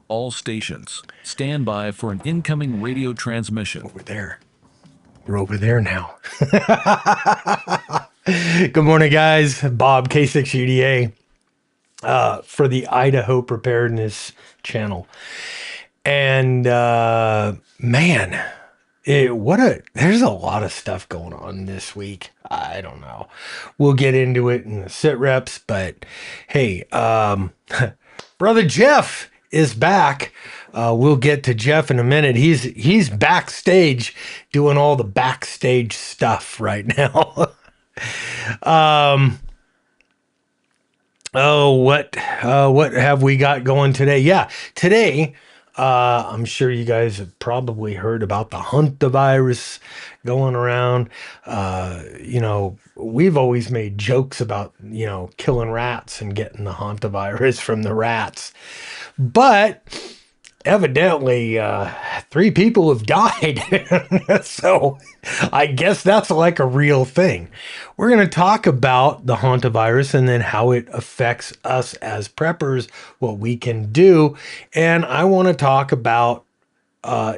All stations, stand by for an incoming radio transmission. Over there. We're over there now. Good morning, guys. Bob, K6UDA, for the Idaho Preparedness channel. And, man, there's a lot of stuff going on this week. I don't know. We'll get into it in the sit reps, but hey, Brother Jeff is back. We'll get to Jeff in a minute. He's backstage doing all the backstage stuff right now. What have we got going today? Yeah, today, I'm sure you guys have probably heard about the Hantavirus going around. We've always made jokes about, killing rats and getting the Hantavirus from the rats. But evidently, 3 people have died. So I guess that's like a real thing. We're going to talk about the hantavirus and then how it affects us as preppers, what we can do. And I want to talk about,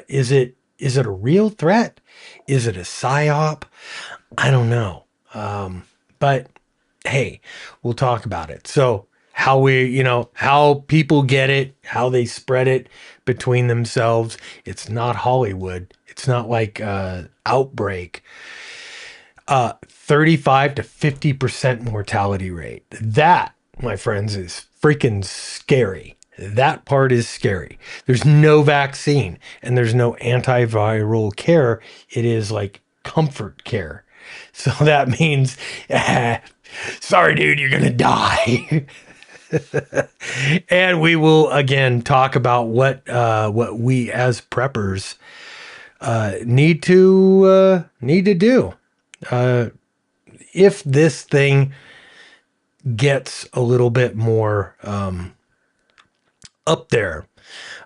is it a real threat? Is it a psyop? I don't know. But hey, we'll talk about it. So how people get it, how they spread it between themselves. It's not Hollywood. It's not like Outbreak. 35 to 50% mortality rate. That, my friends, is freaking scary. That part is scary. There's no vaccine and there's no antiviral care. It is like comfort care. So that means, sorry, dude, you're going to die. And we will again talk about what we as preppers need to do if this thing gets a little bit more up there.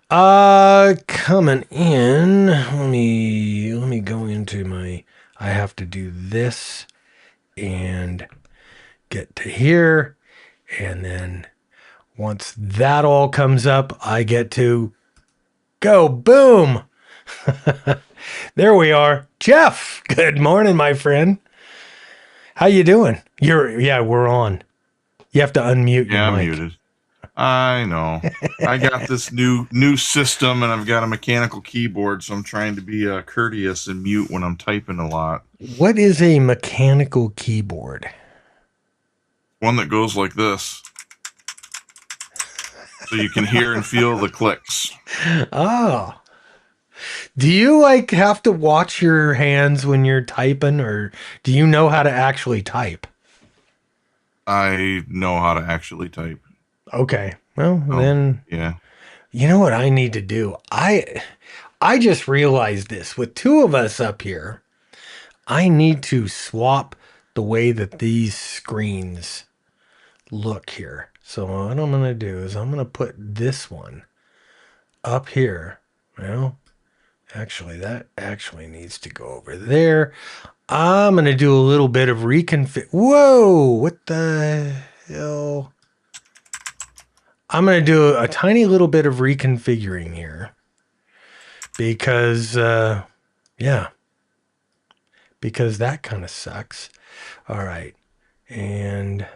Coming in, let me go into my. I have to do this and get to here, and then once that all comes up, I get to go. Boom. There we are. Jeff, good morning, my friend. How you doing? We're on. You have to unmute your I'm mic. muted. I know. I got this new system, and I've got a mechanical keyboard, so I'm trying to be courteous and mute when I'm typing a lot. What is a mechanical keyboard? One that goes like this. So you can hear and feel the clicks. Oh. Do you have to watch your hands when you're typing, or do you know how to actually type? I know how to actually type. Okay. Well, then yeah. You know what I need to do? I just realized this. With 2 of us up here, I need to swap the way that these screens look here. So what I'm going to do is I'm going to put this one up here. Well, actually, that actually needs to go over there. I'm going to do a little bit of reconfig. Whoa, what the hell? I'm going to do a tiny little bit of reconfiguring here because, because that kind of sucks. All right. And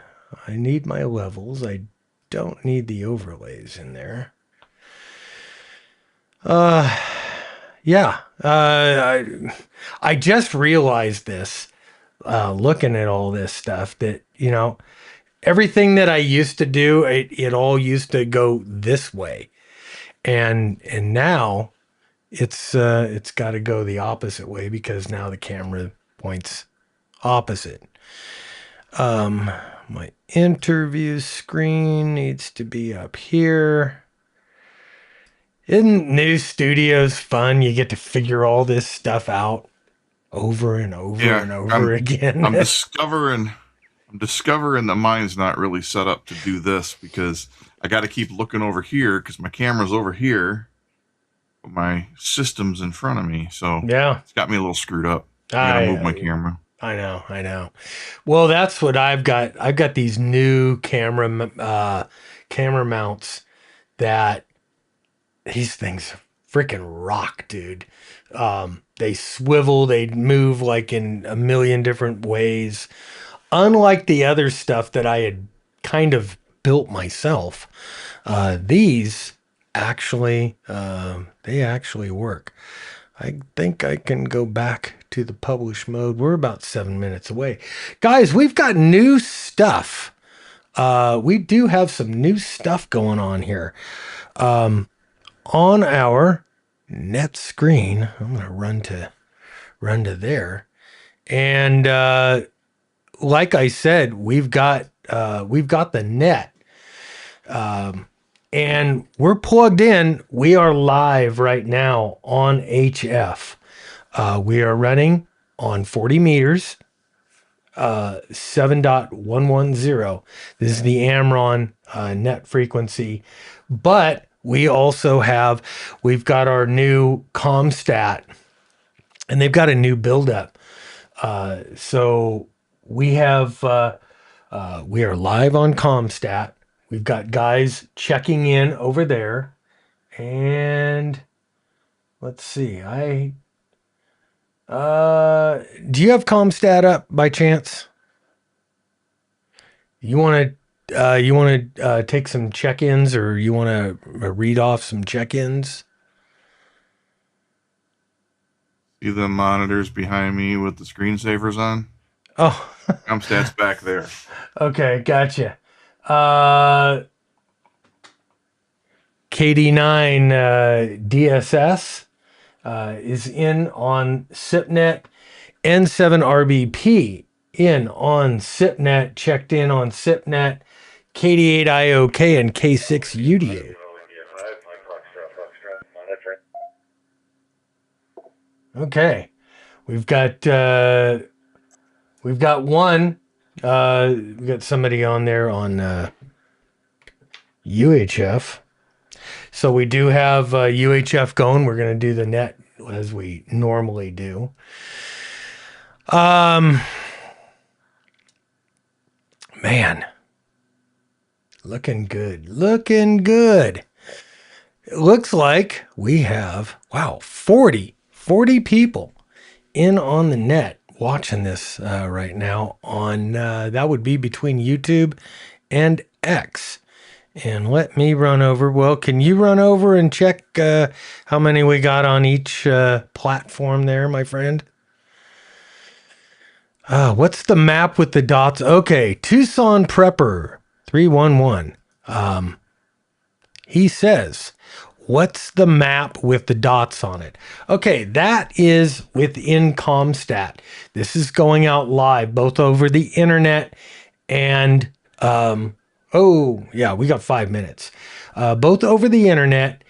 I need my levels. I don't need the overlays in there. I just realized this, looking at all this stuff that, everything that I used to do, it all used to go this way. And now it's got to go the opposite way because now the camera points opposite. My interview screen needs to be up here. Isn't new studios fun? You get to figure all this stuff out over and over and over again. I'm discovering that mine's not really set up to do this because I got to keep looking over here because my camera's over here, but my system's in front of me. So yeah, it's got me a little screwed up. I gotta move my camera. I know. Well, that's what I've got. I've got these new camera mounts that these things freaking rock, dude. They swivel, they move like in a million different ways. Unlike the other stuff that I had kind of built myself, these actually, they actually work. I think I can go back to the publish mode. We're about 7 minutes away. Guys, we've got new stuff. We do have some new stuff going on here. On our net screen, I'm going to run to there. And like I said, we've got the net. And we're plugged in. We are live right now on HF. We are running on 40 meters, 7.110. This is the Amron net frequency. But we also we've got our new ComStat, and they've got a new buildup. So we are live on ComStat. We've got guys checking in over there. And let's see. Do you have ComStat up by chance? You want to take some check-ins, or you want to read off some check-ins? See the monitors behind me with the screensavers on? Oh, ComStat's back there. okay, gotcha. KD9 DSS is in on SIPNet. N7RBP in on SIPNet, checked in on SIPNet. KD8IOK and K6UDA. Okay, we've got one. We got somebody on there on UHF. So we do have UHF going. We're going to do the net as we normally do. Man, looking good. Looking good. It looks like we have, 40 people in on the net watching this right now on, that would be between YouTube and X. And let me run over. Well, can you run over and check how many we got on each platform there, my friend? What's the map with the dots? Okay, Tucson Prepper 311. He says, what's the map with the dots on it? Okay, that is within ComStat. This is going out live, both over the internet and, we got 5 minutes. Both over the internet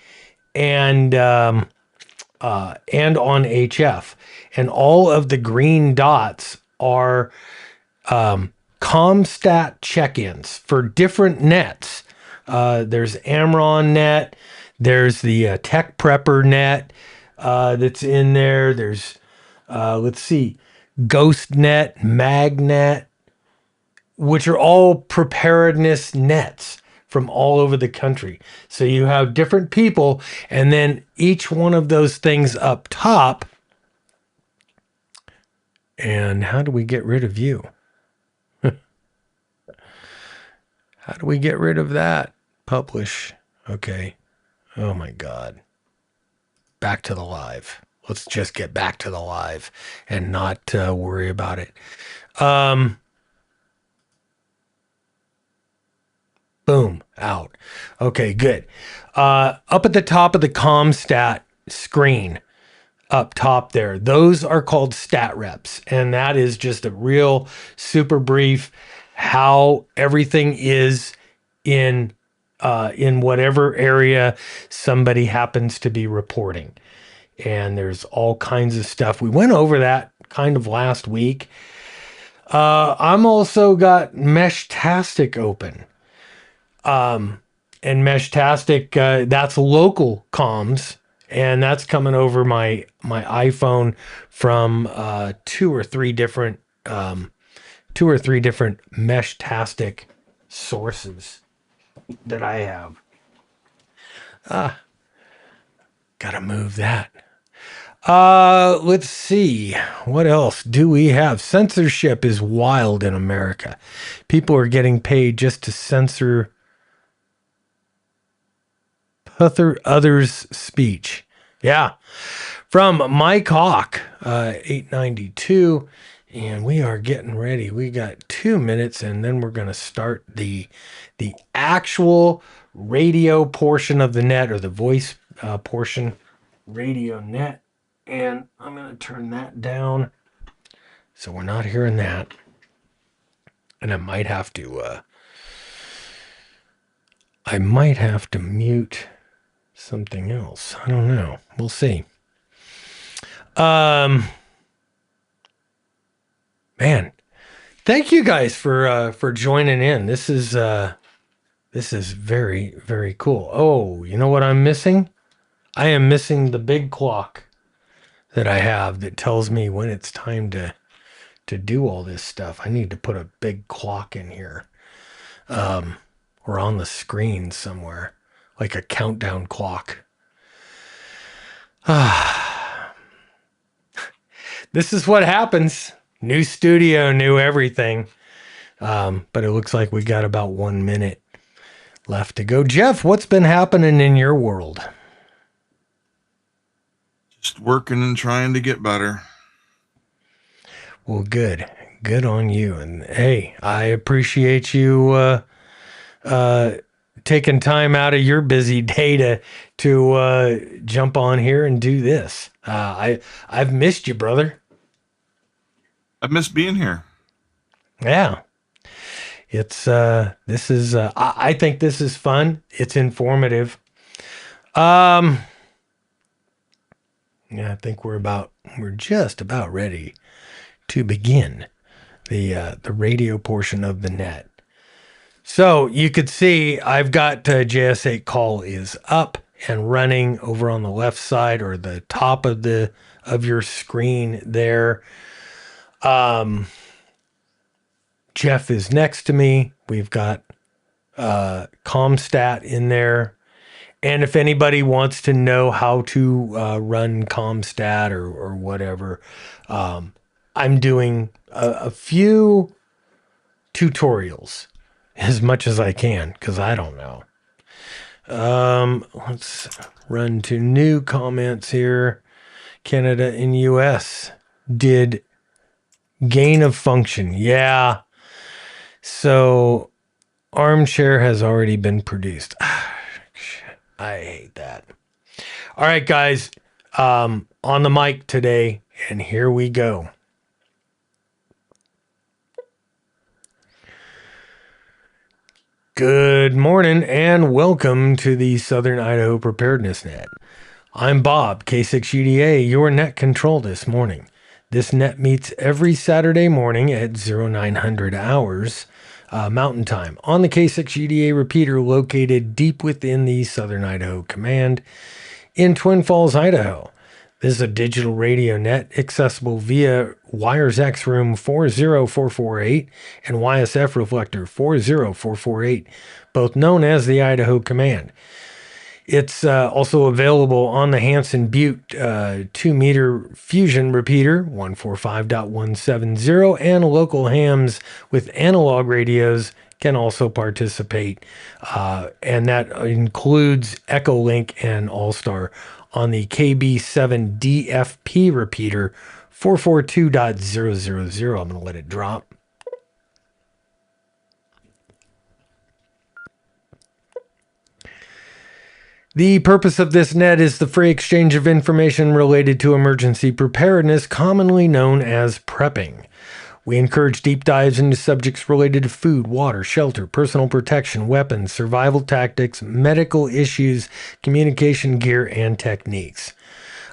and on HF. And all of the green dots are ComStat check-ins for different nets. There's Amron net. There's the Tech Prepper net that's in there. There's, let's see, Ghost Net, Magnet, which are all preparedness nets from all over the country. So you have different people, and then each one of those things up top. And how do we get rid of you? How do we get rid of that? Publish. Okay. Oh my God. Back to the live. Let's just get back to the live and not worry about it. Boom. Out. Okay, good. Up at the top of the ComStat screen, up top there, those are called stat reps. And that is just a real super brief how everything is in whatever area somebody happens to be reporting. And there's all kinds of stuff. We went over that kind of last week. I'm also got Meshtastic open. And Meshtastic, that's local comms. And that's coming over my iPhone from two or three different Meshtastic sources that I have. Gotta move that. Let's see. What else do we have? Censorship is wild in America. People are getting paid just to censor others' speech. Yeah. From Mike Hawk, 892. And we are getting ready. We got 2 minutes, and then we're going to start the actual radio portion of the net, or the voice portion, radio net. And I'm going to turn that down so we're not hearing that. And I might have to mute something else. I don't know. We'll see. Man, thank you guys for joining in. This is very, very cool. Oh, you know what I'm missing? I am missing the big clock that I have that tells me when it's time to do all this stuff. I need to put a big clock in here, or on the screen somewhere, like a countdown clock. This is what happens. New studio, new everything. But it looks like we got about 1 minute left to go. Jeff, what's been happening in your world? Just working and trying to get better. Well, good. Good on you. And hey, I appreciate you taking time out of your busy day to jump on here and do this. I've missed you, brother. I miss being here. Yeah. It's I think this is fun. It's informative. Yeah, I think we're just about ready to begin the radio portion of the net. So you could see I've got JS8 call is up and running over on the left side, or the top of your screen there. Jeff is next to me. We've got ComStat in there. And if anybody wants to know how to run ComStat or whatever, I'm doing a few tutorials as much as I can, because I don't know. Let's run to new comments here. Canada and US did gain of function. Yeah. So armchair has already been produced. I hate that. All right, guys, on the mic today, and here we go. Good morning and welcome to the Southern Idaho Preparedness Net. I'm Bob, K6UDA, your net control this morning. This net meets every Saturday morning at 0900 hours Mountain Time on the K6UDA repeater located deep within the Southern Idaho Command in Twin Falls, Idaho. This is a digital radio net accessible via Wires X Room 40448 and YSF Reflector 40448, both known as the Idaho Command. It's also available on the Hanson Butte 2-meter fusion repeater 145.170, and local hams with analog radios can also participate, and that includes Echolink and All-Star on the KB7DFP repeater 442.000. I'm going to let it drop. The purpose of this net is the free exchange of information related to emergency preparedness, commonly known as prepping. We encourage deep dives into subjects related to food, water, shelter, personal protection, weapons, survival tactics, medical issues, communication gear, and techniques.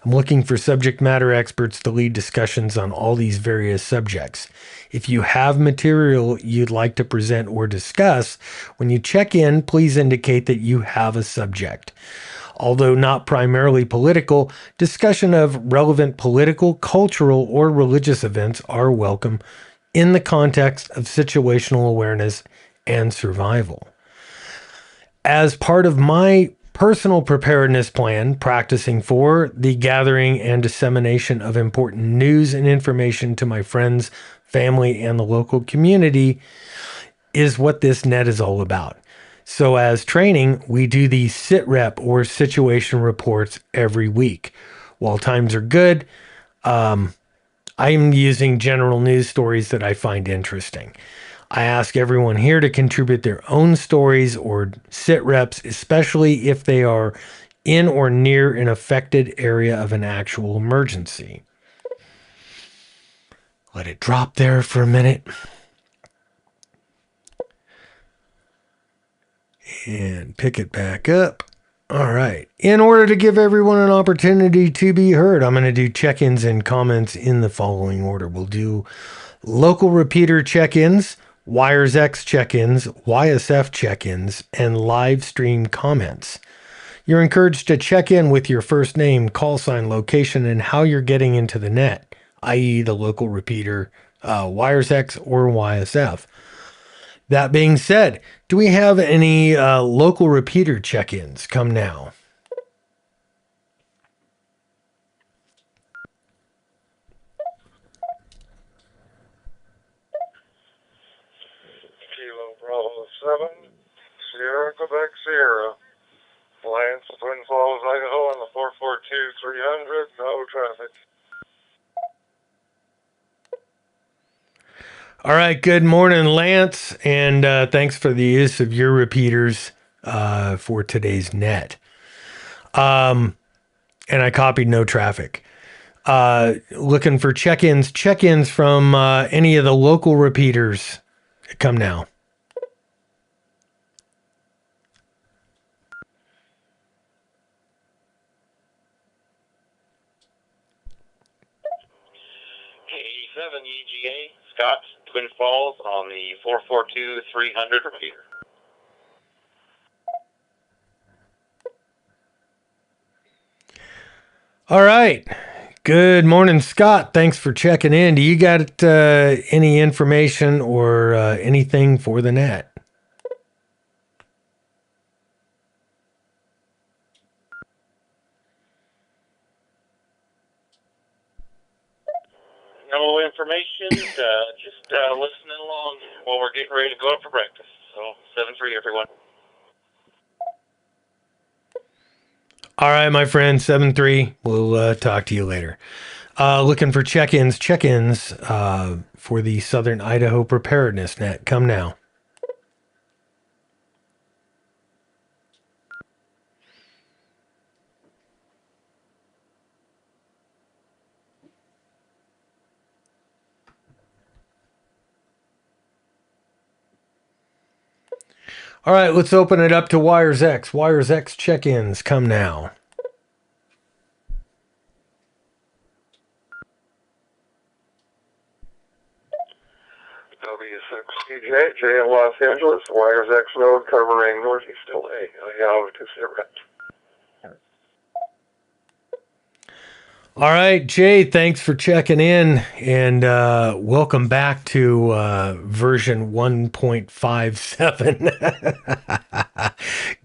I'm looking for subject matter experts to lead discussions on all these various subjects. If you have material you'd like to present or discuss, when you check in, please indicate that you have a subject. Although not primarily political, discussion of relevant political, cultural, or religious events are welcome in the context of situational awareness and survival. As part of my personal preparedness plan, practicing for the gathering and dissemination of important news and information to my friends, family, and the local community is what this net is all about. So as training, we do the sit rep or situation reports every week. While times are good, I'm using general news stories that I find interesting. I ask everyone here to contribute their own stories or sit reps, especially if they are in or near an affected area of an actual emergency. Let it drop there for a minute. And pick it back up. All right. In order to give everyone an opportunity to be heard, I'm going to do check-ins and comments in the following order. We'll do local repeater check-ins, Wires X check-ins, YSF check-ins, and live stream comments. You're encouraged to check in with your first name, call sign, location, and how you're getting into the net, i.e. the local repeater, Wires X or YSF. That being said, do we have any local repeater check-ins? Come now. Kilo Bravo 7, Sierra, Quebec, Sierra. Lance, Twin Falls, Idaho on the 442-300, no traffic. All right, good morning, Lance, and thanks for the use of your repeaters for today's net. And I copied no traffic. Looking for check-ins from any of the local repeaters. Come now. K7 EGA, Scott, Twin Falls on the 442-300 repeater. All right. Good morning, Scott. Thanks for checking in. Do you got any information or anything for the net? No information, just listening along while we're getting ready to go out for breakfast. So, 7-3, everyone. All right, my friend, 7-3. We'll talk to you later. Looking for check-ins for the Southern Idaho Preparedness Net. Come now. All right, let's open it up to Wires X. Wires X check-ins. Come now. W6CJ, J in Los Angeles, Wires X node covering northeast LA. Yahoo to sit rep. All right, Jay, thanks for checking in, and welcome back to version 1.57.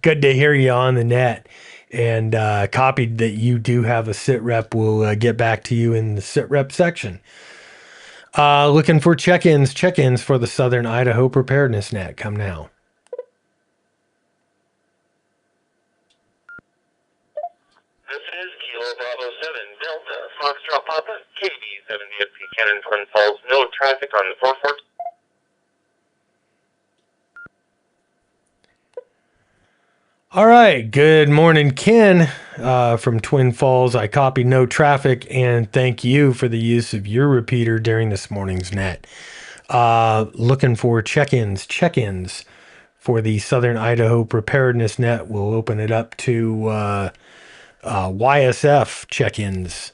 Good to hear you on the net, and copied that you do have a sit rep. We'll get back to you in the sit rep section. Looking for check-ins for the Southern Idaho Preparedness Net. Come now. This is Kilo Bravo 7, Delta, Foxtrot Papa, KB7 DFP Cannon, Twin Falls, no traffic on the 442. All right. Good morning, Ken from Twin Falls. I copied no traffic, and thank you for the use of your repeater during this morning's net. Looking for check-ins for the Southern Idaho Preparedness Net. We'll open it up to YSF check-ins.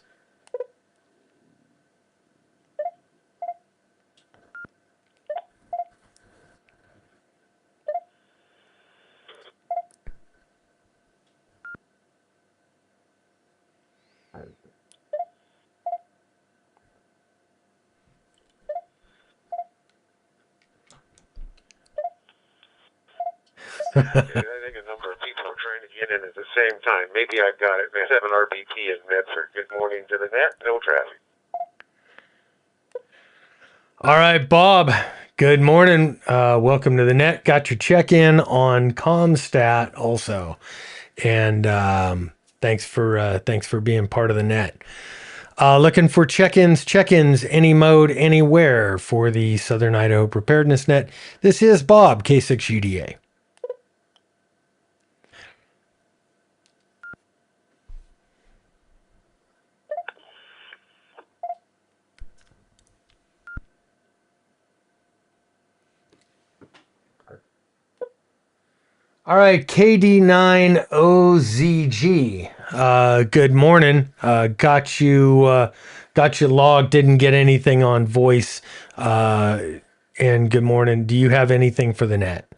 I think a number of people are trying to get checking in at the same time. Maybe I've got it. 7 RBT in Medford. Good morning to the net. No traffic. All right, Bob. Good morning. Welcome to the net. Got your check-in on Comstat also, and thanks for being part of the net. Looking for check-ins, any mode, anywhere for the Southern Idaho Preparedness Net. This is Bob, K6UDA. All right, KD9OZG. Good morning. Got you logged. Didn't get anything on voice. And good morning. Do you have anything for the net?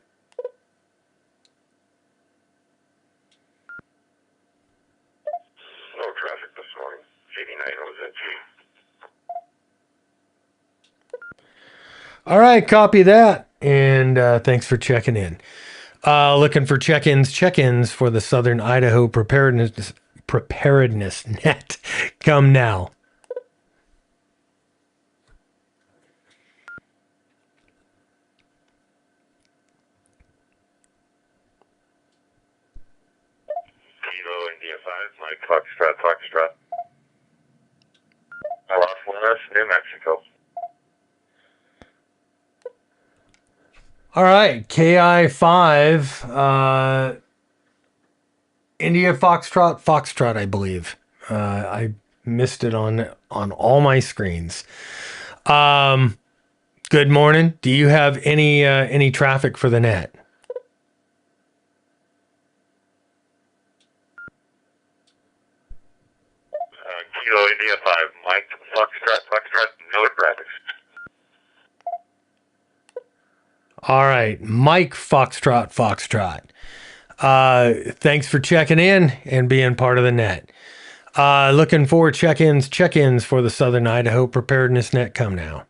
No traffic this morning. 89 OZG. All right, copy that. And thanks for checking in. Looking for check-ins for the Southern Idaho Preparedness Net. Come now. Kilo India 5, Mike Foxtrot. Los Lunas, New Mexico. All right, KI5, India Foxtrot, I believe. I missed it on all my screens. Good morning. Do you have any traffic for the net? Kilo India 5, Mike Foxtrot, no traffic. All right, Mike Foxtrot. Thanks for checking in and being part of the net. Looking for check-ins for the Southern Idaho Preparedness Net. Come now.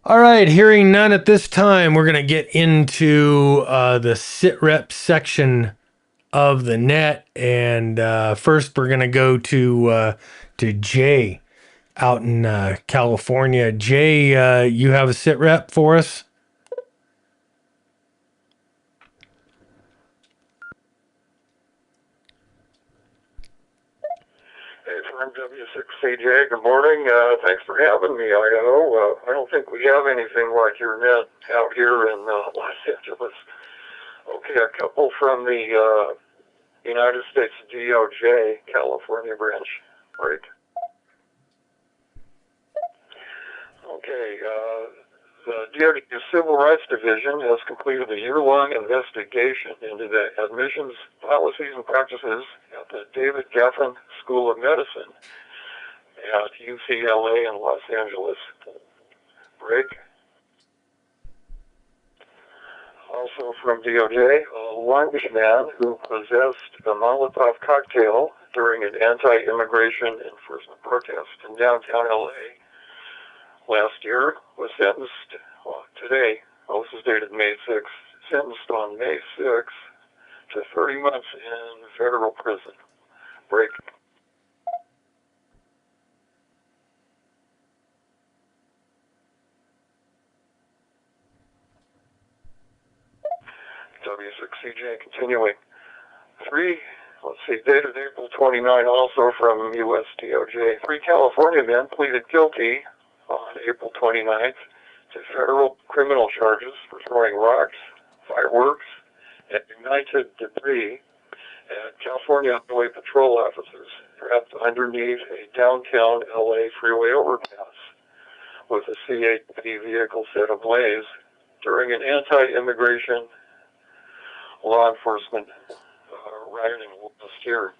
All right, hearing none at this time, we're going to get into the SITREP section of the net. And first, we're going to go to Jay out in California. Jay, you have a SITREP for us? Hey, from W6CJ, good morning. Thanks for having me, Idaho. I don't think we have anything like your net out here in Los Angeles. Okay, a couple from the United States DOJ, California branch. Right. Okay, the DOJ Civil Rights Division has completed a year-long investigation into the admissions policies and practices at the David Geffen School of Medicine at UCLA in Los Angeles. Break. Also from DOJ, a lunch man who possessed a Molotov cocktail during an anti-immigration enforcement protest in downtown LA last year was sentenced today. This is dated May 6th. Sentenced on May 6th to 30 months in federal prison. Break. W6CJ continuing. Dated April 29, also from U.S. DOJ. 3 California men pleaded guilty on April 29th to federal criminal charges for throwing rocks, fireworks, and ignited debris at California Highway Patrol officers trapped underneath a downtown LA freeway overpass with a C-8 vehicle set ablaze during an anti-immigration law enforcement rioting last year.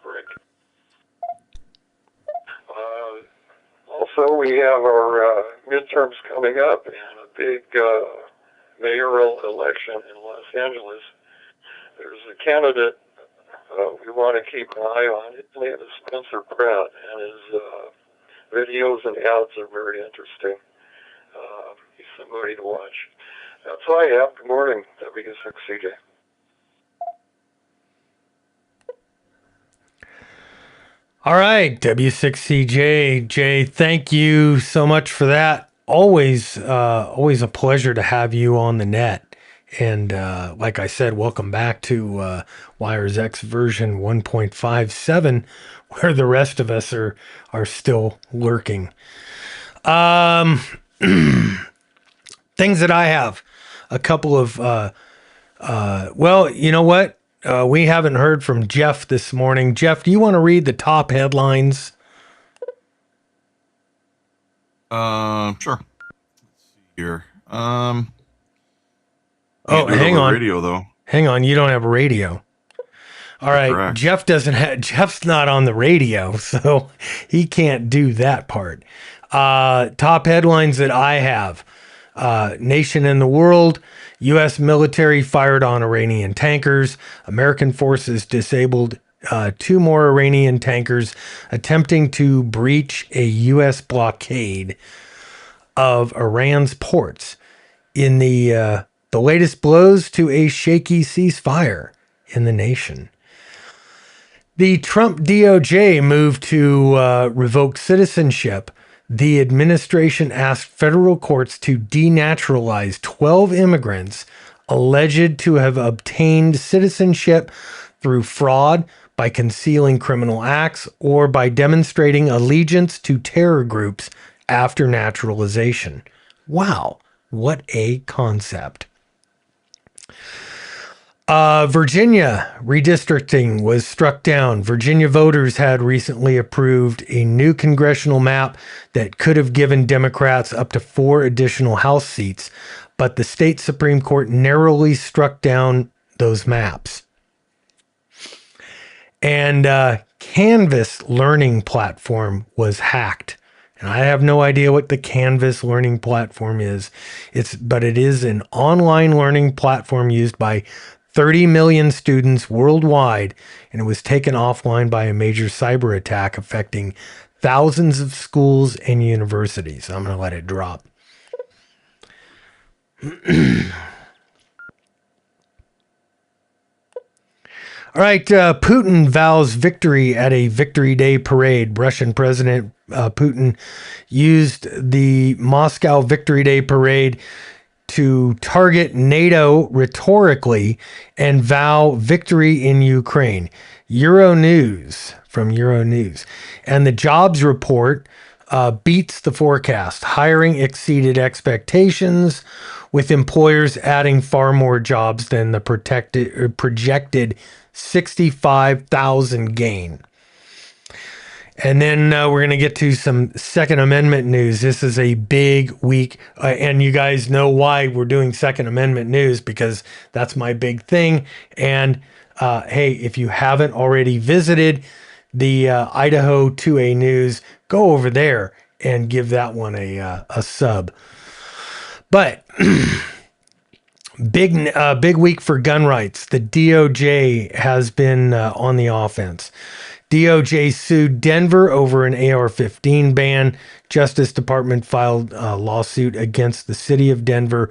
Break. Also, we have our midterms coming up and a big mayoral election in Los Angeles. There's a candidate we want to keep an eye on it. His name is Spencer Pratt, and his videos and ads are very interesting. He's somebody to watch. That's all I have. Good morning, W6CJ. All right, W6CJ. Jay, thank you so much for that. Always a pleasure to have you on the net. And like I said, welcome back to Wires X version 1.57, where the rest of us are still lurking. Things that I have. A couple of, well, you know what? We haven't heard from Jeff this morning. Jeff, do you want to read the top headlines? Sure. Let's see here. Oh, Can't do it hang over on. radio though. Hang on, you don't have a radio. All right, Correct. Jeff's not on the radio, so he can't do that part. Top headlines that I have. Nation in the world. U.S. military fired on Iranian tankers. American forces disabled 2 more Iranian tankers attempting to breach a U.S. blockade of Iran's ports in the latest blows to a shaky ceasefire in the nation. The Trump DOJ moved to revoke citizenship. The administration asked federal courts to denaturalize 12 immigrants alleged to have obtained citizenship through fraud, by concealing criminal acts, or by demonstrating allegiance to terror groups after naturalization. Wow, what a concept. Virginia redistricting was struck down. Virginia voters had recently approved a new congressional map that could have given Democrats up to 4 additional House seats, but the state Supreme Court narrowly struck down those maps. And Canvas learning platform was hacked. And I have no idea what the Canvas learning platform is. But it is an online learning platform used by 30 million students worldwide, and it was taken offline by a major cyber attack affecting thousands of schools and universities. I'm going to let it drop. All right, Putin vows victory at a Victory Day parade. Russian President Putin used the Moscow Victory Day parade to target NATO rhetorically and vow victory in Ukraine. Euronews, from Euronews. And the jobs report beats the forecast. Hiring exceeded expectations, with employers adding far more jobs than the projected 65,000 gain. And then we're going to get to some Second Amendment news. This is a big week. And you guys know why we're doing Second Amendment news, because that's my big thing. And hey, if you haven't already visited the Idaho 2A News, go over there and give that one a sub. But big week for gun rights. The DOJ has been on the offense. DOJ sued Denver over an AR-15 ban. Justice Department filed a lawsuit against the city of Denver,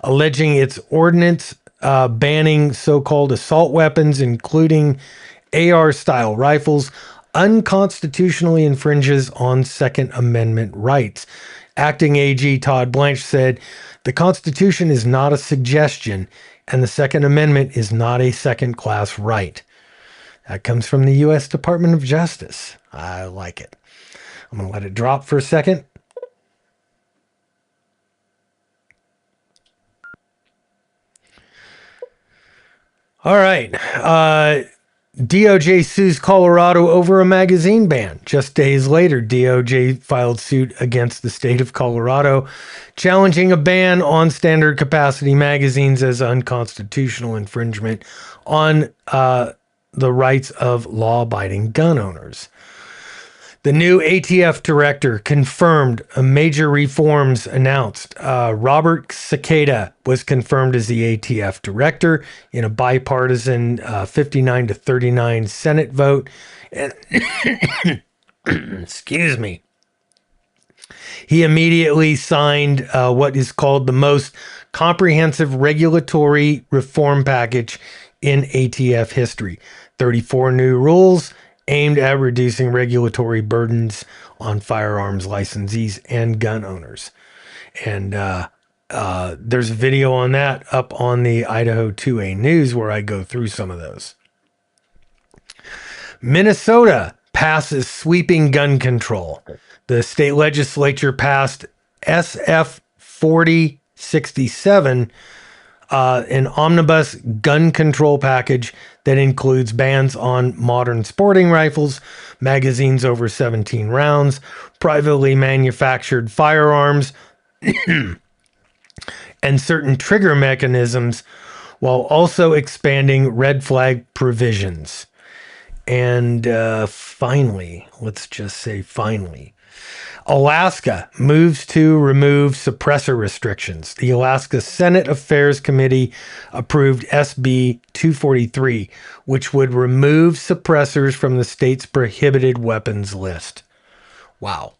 alleging its ordinance banning so-called assault weapons, including AR-style rifles, unconstitutionally infringes on Second Amendment rights. Acting AG Todd Blanche said, "The Constitution is not a suggestion, and the Second Amendment is not a second-class right." That comes from the U.S. Department of Justice. I like it. I'm going to let it drop for a second. All right. DOJ sues Colorado over a magazine ban. Just days later, DOJ filed suit against the state of Colorado, challenging a ban on standard capacity magazines as unconstitutional infringement on the rights of law-abiding gun owners. The new ATF director confirmed major reforms announced. Robert Cicada was confirmed as the ATF director in a bipartisan 59 to 39 Senate vote. And excuse me. He immediately signed what is called the most comprehensive regulatory reform package in ATF history. 34 new rules aimed at reducing regulatory burdens on firearms licensees and gun owners. And there's a video on that up on the Idaho 2A News where I go through some of those. Minnesota passes sweeping gun control. The state legislature passed SF 4067, an omnibus gun control package that includes bans on modern sporting rifles, magazines over 17 rounds, privately manufactured firearms, and certain trigger mechanisms, while also expanding red flag provisions. And finally, let's just say finally, Alaska moves to remove suppressor restrictions. The Alaska Senate Affairs Committee approved SB 243, which would remove suppressors from the state's prohibited weapons list. Wow.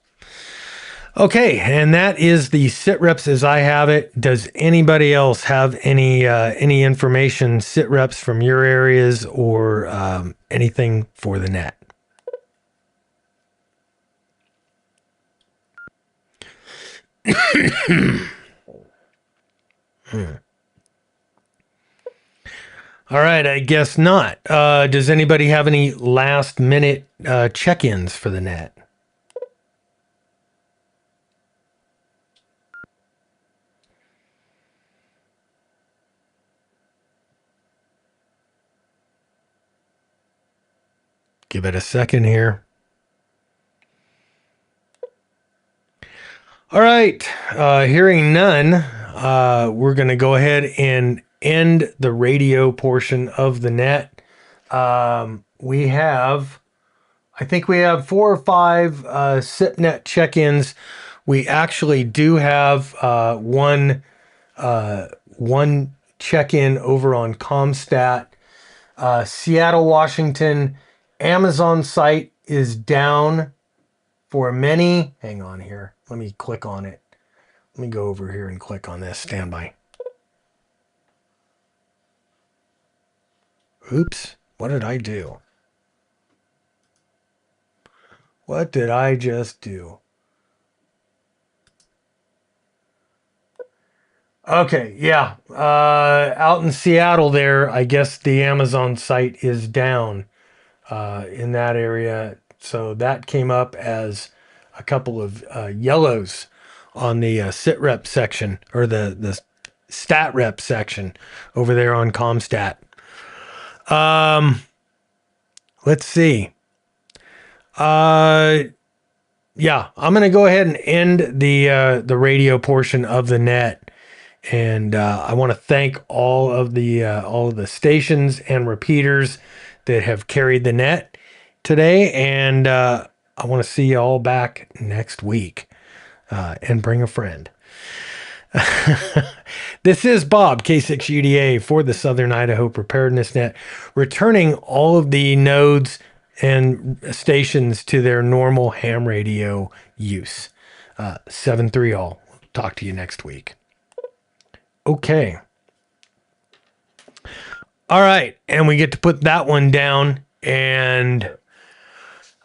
Okay, and that is the SITREPs as I have it. Does anybody else have any information, SITREPs from your areas or anything for the net? All right, I guess not. Does anybody have any last minute check-ins for the net? Give it a second here. All right, hearing none, we're going to go ahead and end the radio portion of the net. I think we have 4 or 5 SIPNet check-ins. We actually do have one check-in over on Comstat. Seattle, Washington, Amazon site is down for many. Hang on here. Let me click on it. Let me go over here and click on this. Stand by. Oops. What did I do? What did I just do? Okay, yeah. Out in Seattle there, I guess the Amazon site is down in that area. So that came up as a couple of yellows on the SITREP section, or the stat rep section over there on Comstat. Let's see. Yeah, I'm going to go ahead and end the radio portion of the net. And I want to thank all of the stations and repeaters that have carried the net today. And I want to see you all back next week. And bring a friend. This is Bob, K6UDA, for the Southern Idaho Preparedness Net, returning all of the nodes and stations to their normal ham radio use. 7-3 all. Talk to you next week. Okay. All right. And we get to put that one down. And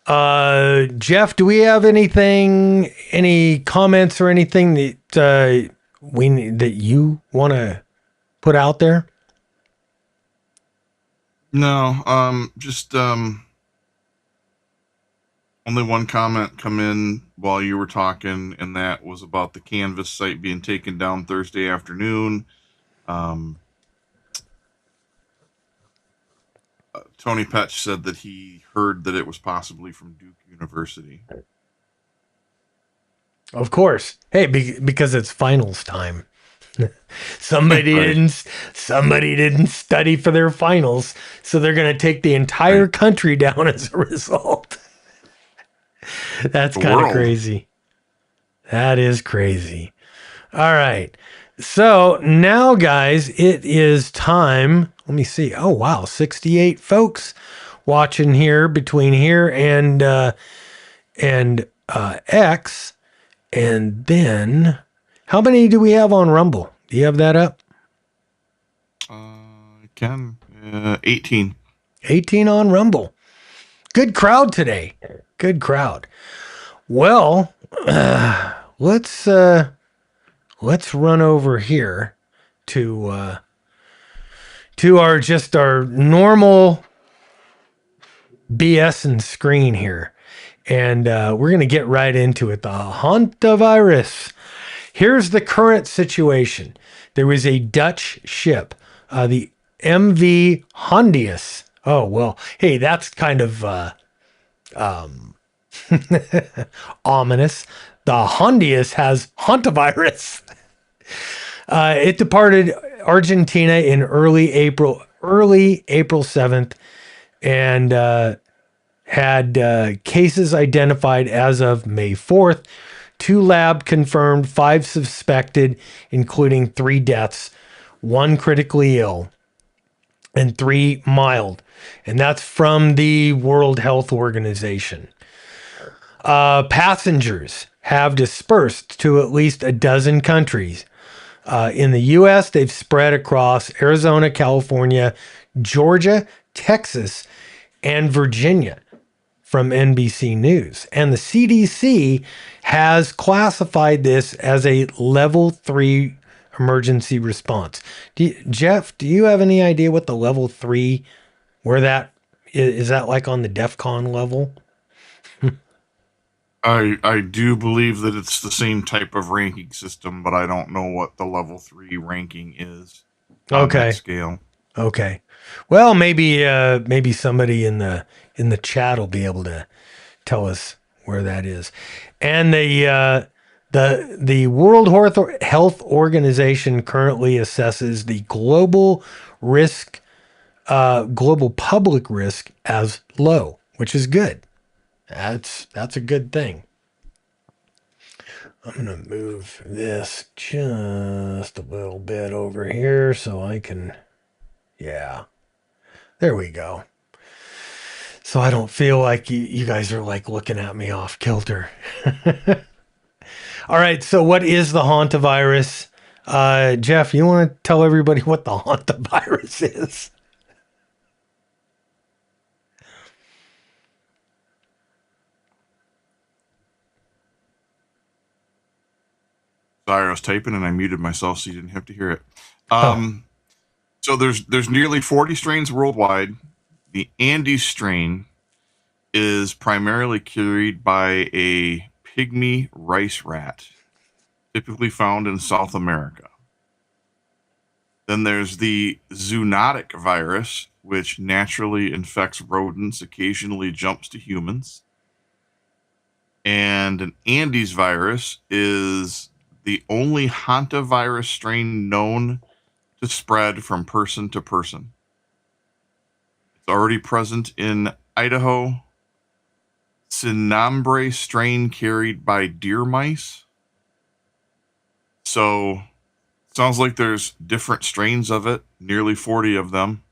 Jeff, do we have anything, any comments or anything that that you want to put out there? No, just only one comment come in while you were talking, and that was about the Canvas site being taken down Thursday afternoon. Tony Petch said that he heard that it was possibly from Duke University. Of course. Hey, because it's finals time. Somebody didn't study for their finals, so they're going to take the entire country down as a result. That's The kind of world. crazy. That is crazy. All right. So now, guys, it is time. Let me see. Oh, wow. 68 folks watching here between here and X. And then how many do we have on Rumble? Do you have that up? Ken, 18. 18 on Rumble. Good crowd today. Good crowd. Well, let's run over here to our normal BS and screen here, and we're gonna get right into it. The Hantavirus. Here's the current situation. There was a Dutch ship, the MV Hondius. Oh well, hey, that's kind of ominous. The Hondius has hantavirus. It departed Argentina in early April 7th, and had cases identified as of May 4th. 2 lab confirmed, 5 suspected, including 3 deaths, 1 critically ill, and 3 mild. And that's from the World Health Organization. Passengers have dispersed to at least a dozen countries. In the U.S., they've spread across Arizona, California, Georgia, Texas, and Virginia, from NBC News. And the CDC has classified this as a level 3 emergency response. Jeff, do you have any idea what the level 3, where that is? That like on the DEFCON level? I do believe that it's the same type of ranking system, but I don't know what the level 3 ranking is on that scale. Okay. Well, maybe somebody in the chat will be able to tell us where that is. And the World Health Organization currently assesses the global public risk as low, which is good. That's a good thing. I'm going to move this just a little bit over here so I can, yeah, there we go. So I don't feel like you guys are like looking at me off kilter. All right. So what is the hantavirus? Jeff, you want to tell everybody what the hantavirus is? Sorry, I was typing and I muted myself so you didn't have to hear it. So there's nearly 40 strains worldwide. The Andes strain is primarily carried by a pygmy rice rat, typically found in South America. Then there's the zoonotic virus, which naturally infects rodents, occasionally jumps to humans. And an Andes virus is the only hantavirus strain known to spread from person to person. It's already present in Idaho. Cinambre strain carried by deer mice. So sounds like there's different strains of it, nearly 40 of them.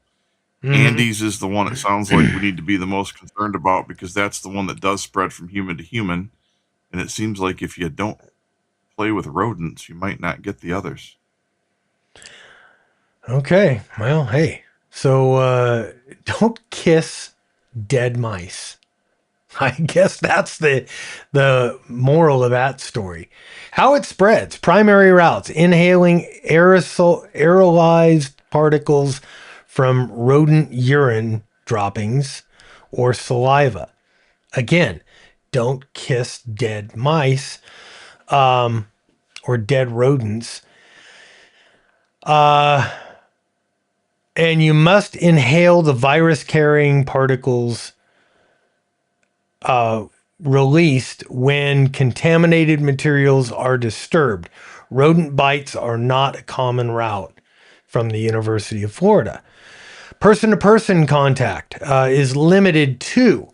Andes is the one it sounds like we need to be the most concerned about, because that's the one that does spread from human to human. And it seems like if you don't play with rodents, you might not get the others. Okay. Well, hey. So don't kiss dead mice. I guess that's the moral of that story. How it spreads. Primary routes: inhaling aerolized particles from rodent urine droppings or saliva. Again, don't kiss dead mice or dead rodents. And you must inhale the virus-carrying particles released when contaminated materials are disturbed. Rodent bites are not a common route, from the University of Florida. Person-to-person contact is limited to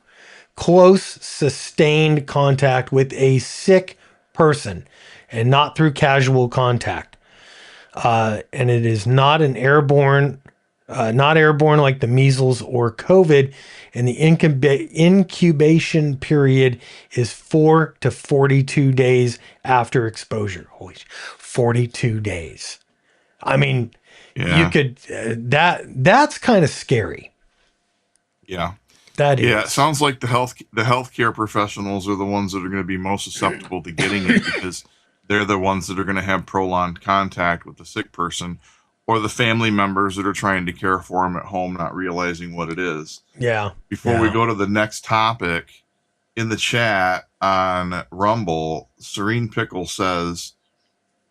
close, sustained contact with a sick person and not through casual contact. And it is not an airborne, not airborne like the measles or COVID. And the incubation period is 4 to 42 days after exposure. Holy 42 days. I mean, Yeah. you could, that's kind of scary. Yeah. That is. Yeah, it sounds like the healthcare professionals are the ones that are going to be most susceptible to getting it because they're the ones that are going to have prolonged contact with the sick person, or the family members that are trying to care for them at home, not realizing what it is. Yeah. Before we go to the next topic, in the chat on Rumble, Serene Pickle says,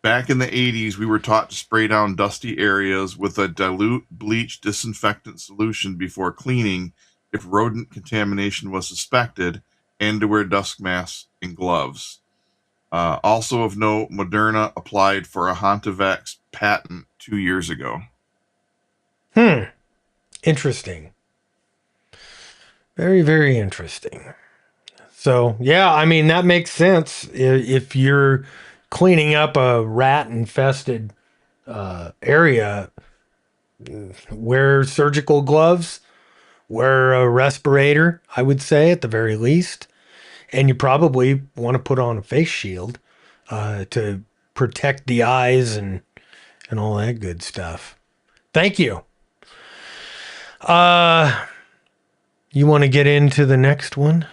back in the 80s, we were taught to spray down dusty areas with a dilute bleach disinfectant solution before cleaning if rodent contamination was suspected, and to wear dust masks and gloves. Also of note, Moderna applied for a Hantavirus patent 2 years ago. Interesting. Very, very interesting. So, yeah, I mean, that makes sense. If you're cleaning up a rat-infested area, wear surgical gloves, wear a respirator, I would say, at the very least. And you probably want to put on a face shield to protect the eyes and all that good stuff. Thank you. You want to get into the next one?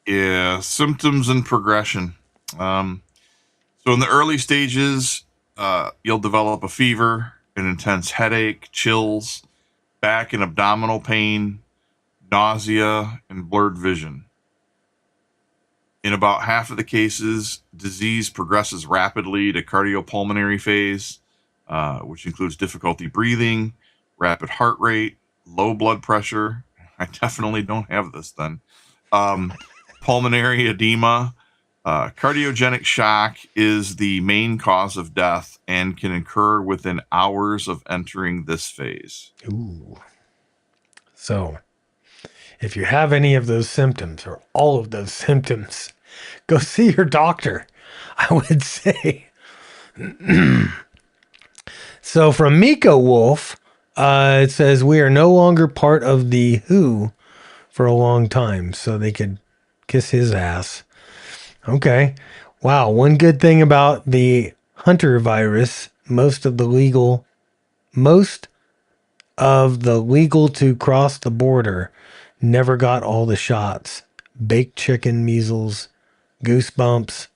Yeah, symptoms and progression. So in the early stages, you'll develop a fever, an intense headache, chills, back and abdominal pain, nausea, and blurred vision. In about half of the cases, disease progresses rapidly to cardiopulmonary phase, which includes difficulty breathing, rapid heart rate, low blood pressure. I definitely don't have this then. Pulmonary edema. Cardiogenic shock is the main cause of death and can occur within hours of entering this phase. Ooh. So, if you have any of those symptoms or all of those symptoms, go see your doctor, I would say. So from Miko Wolf, it says, we are no longer part of the WHO for a long time, so they could kiss his ass. Okay. Wow. One good thing about the Hantavirus, most of the legal to cross the border never got all the shots. Baked chicken, measles, goosebumps.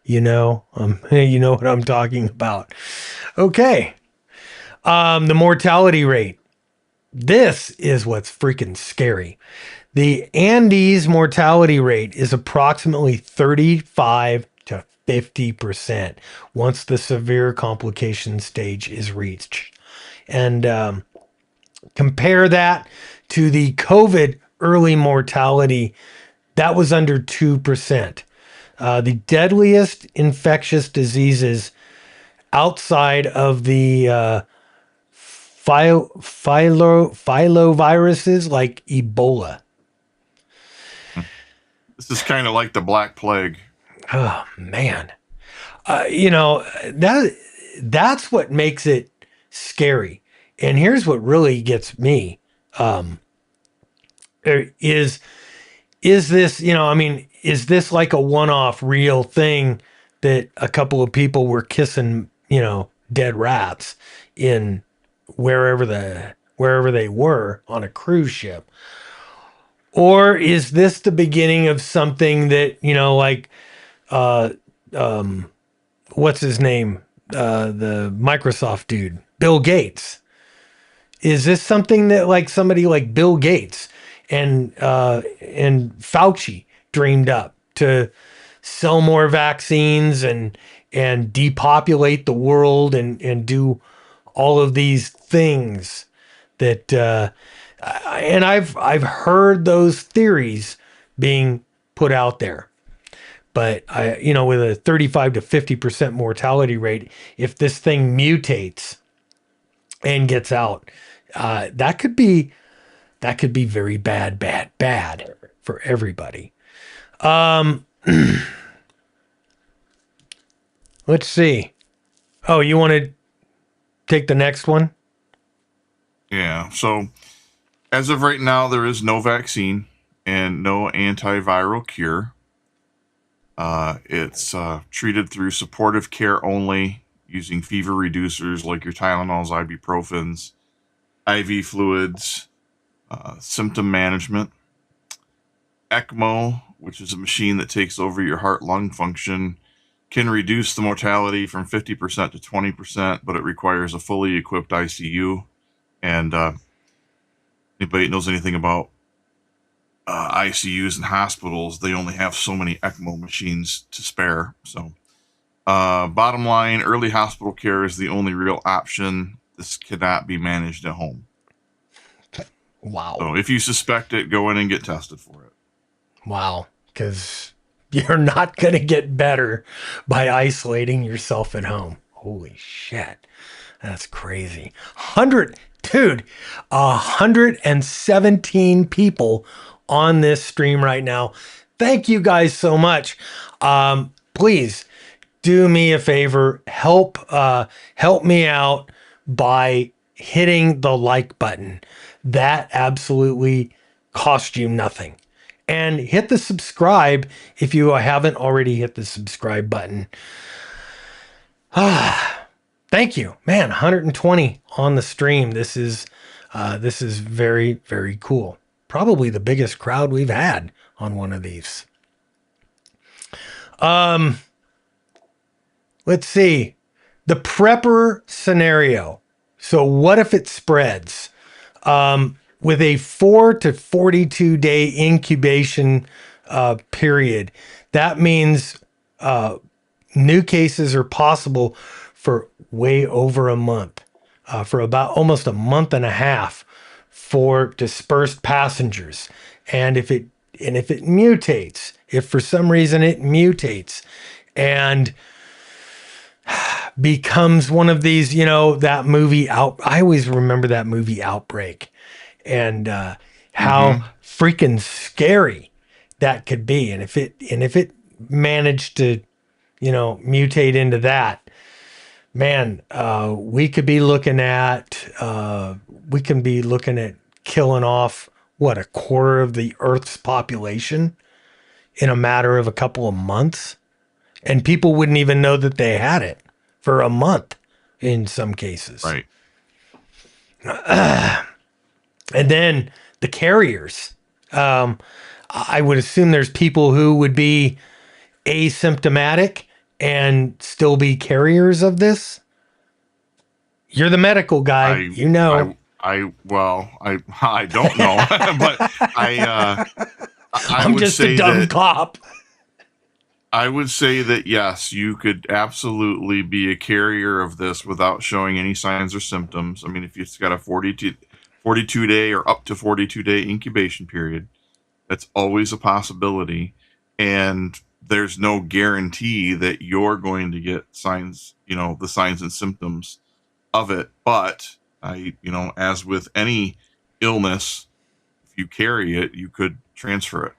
You know what I'm talking about. Okay. The mortality rate. This is what's freaking scary. The Andes mortality rate is approximately 35 to 50% once the severe complication stage is reached. And compare that to the COVID early mortality, that was under 2%. The deadliest infectious diseases outside of the filoviruses like Ebola. This is kind of like the Black Plague. Oh man, that's what makes it scary. And here's what really gets me: is this, is this like a one-off real thing that a couple of people were kissing, dead rats in wherever they were on a cruise ship? Or is this the beginning of something that, what's his name? The Microsoft dude, Bill Gates. Is this something that like somebody like Bill Gates and Fauci dreamed up to sell more vaccines and depopulate the world and do all of these things that and I've heard those theories being put out there. But with a 35 to 50% mortality rate, if this thing mutates and gets out, that could be very bad for everybody. Let's see. Oh, you want to take the next one? Yeah. So as of right now, there is no vaccine and no antiviral cure. It's treated through supportive care only, using fever reducers like your Tylenols, ibuprofens, IV fluids, symptom management. ECMO, which is a machine that takes over your heart-lung function, can reduce the mortality from 50% to 20%, but it requires a fully equipped ICU. And anybody that knows anything about ICUs and hospitals, they only have so many ECMO machines to spare. So bottom line, early hospital care is the only real option. This cannot be managed at home. Wow. So if you suspect it, go in and get tested for it. Wow. Because you're not going to get better by isolating yourself at home. Holy shit. That's crazy. 117 people on this stream right now. Thank you guys so much. Please do me a favor. Help me out by hitting the like button. That absolutely costs you nothing. And hit the subscribe if you haven't already hit the subscribe button. Thank you, man. 120 on the stream. This is very, very cool. Probably the biggest crowd we've had on one of these. Let's see. The prepper scenario. So what if it spreads? With a 4 to 42 day incubation period, that means new cases are possible for way over a month, for about almost a month and a half for dispersed passengers. And if it mutates, if for some reason it mutates and becomes one of these, that movie I always remember that movie Outbreak, and how freaking scary that could be. And if it managed to, mutate into that, man, we can be looking at killing off a quarter of the Earth's population in a matter of a couple of months. And people wouldn't even know that they had it for a month in some cases. Right. And then the carriers. I would assume there's people who would be asymptomatic and still be carriers of this. You're the medical guy, I don't know, but I'm would just say a dumb that, cop. I would say that yes, you could absolutely be a carrier of this without showing any signs or symptoms. I mean, if you've got a 42 day or up to 42 day incubation period, that's always a possibility. And there's no guarantee that you're going to get signs, the signs and symptoms of it. But as with any illness, if you carry it, you could transfer it.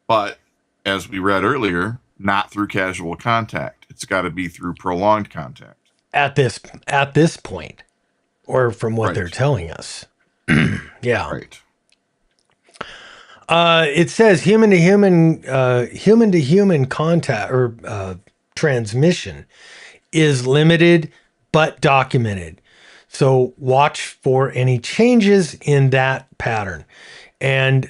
But as we read earlier, not through casual contact. It's got to be through prolonged contact. At this point, or from what Right. they're telling us. Yeah. Right. It says human to human contact or transmission is limited but documented. So watch for any changes in that pattern. And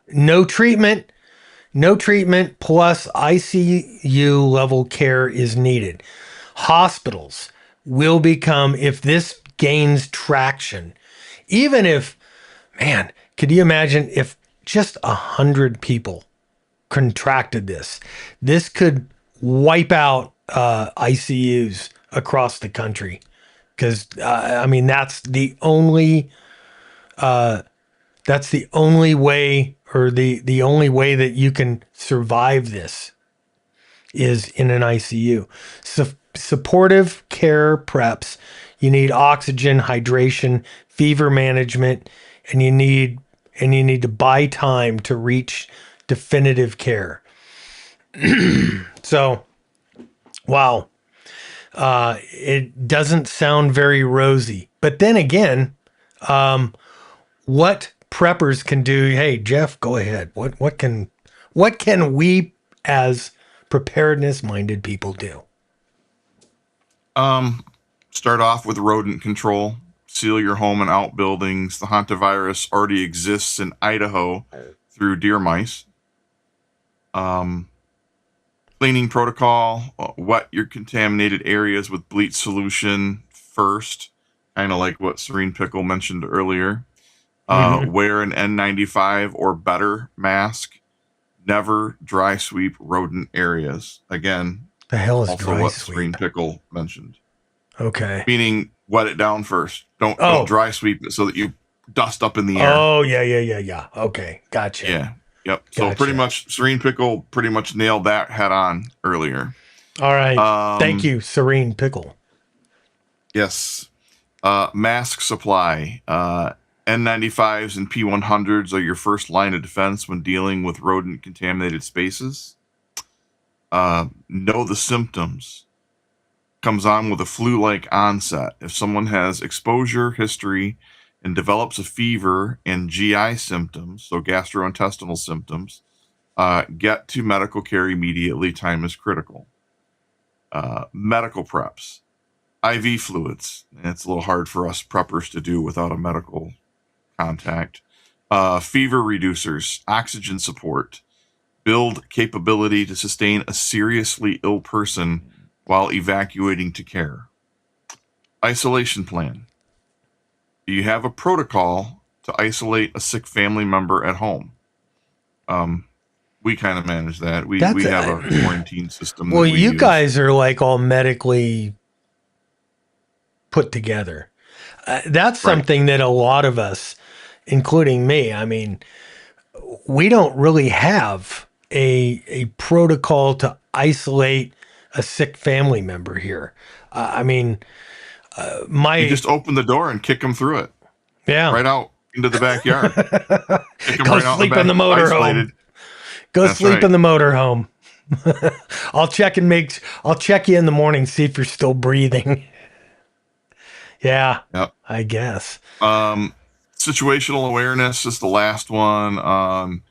no treatment plus ICU level care is needed. Hospitals will become, if this gains traction, even if, man, could you imagine if just 100 people contracted this? This could wipe out ICUs across the country. Because, that's the only way, or the only way that you can survive this is in an ICU. Supportive care preps. You need oxygen, hydration, fever management, and you need and you need to buy time to reach definitive care. So, wow. It doesn't sound very rosy. But then again, what preppers can do? Hey, Jeff, go ahead. What can we as preparedness-minded people do? Start off with rodent control. Seal your home and outbuildings. The hantavirus already exists in Idaho through deer mice. Cleaning protocol, wet your contaminated areas with bleach solution first, kind of like what Serene Pickle mentioned earlier. Wear an N95 or better mask. Never dry sweep rodent areas. Again, The hell is also dry what sweep? Serene Pickle mentioned. Okay. Meaning wet it down first. Don't dry sweep it so that you dust up in the air. Oh, yeah. Okay, gotcha. Yeah. Yep. So Gotcha. pretty much Serene Pickle pretty much nailed that head on earlier. All right. Thank you, Serene Pickle. Yes. Mask supply. N95s and P100s are your first line of defense when dealing with rodent contaminated spaces. Know the symptoms. Comes on with a flu-like onset. If someone has exposure history and develops a fever and GI symptoms, so gastrointestinal symptoms, get to medical care immediately. Time is critical. Medical preps. IV fluids. It's a little hard for us preppers to do without a medical contact. Fever reducers. Oxygen support. Build capability to sustain a seriously ill person while evacuating to care. Isolation plan. Do you have a protocol to isolate a sick family member at home? We kind of manage that. We have a quarantine system. Well, you use. guys are like all medically put together. That's something that a lot of us, including me, I mean, we don't really have a protocol to isolate a sick family member here. You just open the door and kick them through it. Yeah. Right out into the backyard. Go sleep in the motorhome. Go sleep in the motorhome. I'll check you in the morning, see if you're still breathing. Yeah. Yep. I guess. Situational awareness is the last one.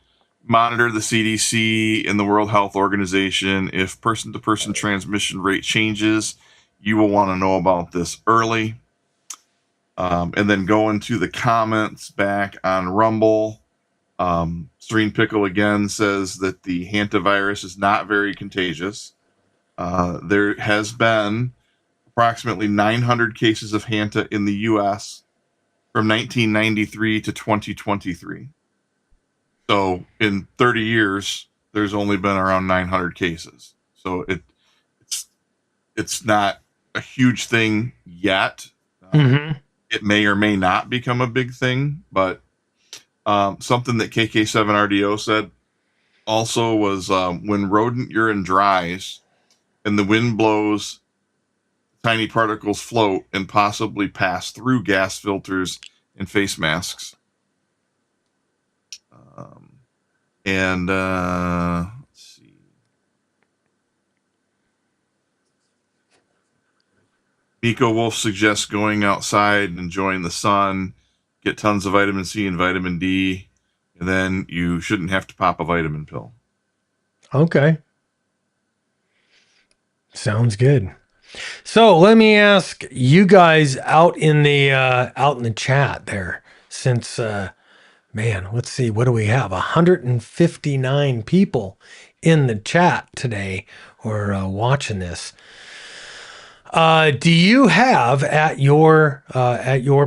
Monitor the CDC and the World Health Organization. If person-to-person transmission rate changes, you will want to know about this early. And then go into the comments back on Rumble. Serene Pickle again says that the hantavirus is not very contagious. There has been approximately 900 cases of hanta in the U.S. from 1993 to 2023. So in 30 years, there's only been around 900 cases. So it's not a huge thing yet. It may or may not become a big thing, but something that KK7RDO said also was when rodent urine dries and the wind blows, tiny particles float and possibly pass through gas filters and face masks. Let's see. Miko Wolf suggests going outside and enjoying the sun, get tons of vitamin C and vitamin D, and then you shouldn't have to pop a vitamin pill. Okay. Sounds good. So let me ask you guys out in the chat there, since let's see, what do we have? 159 people in the chat today or watching this. Do you have at your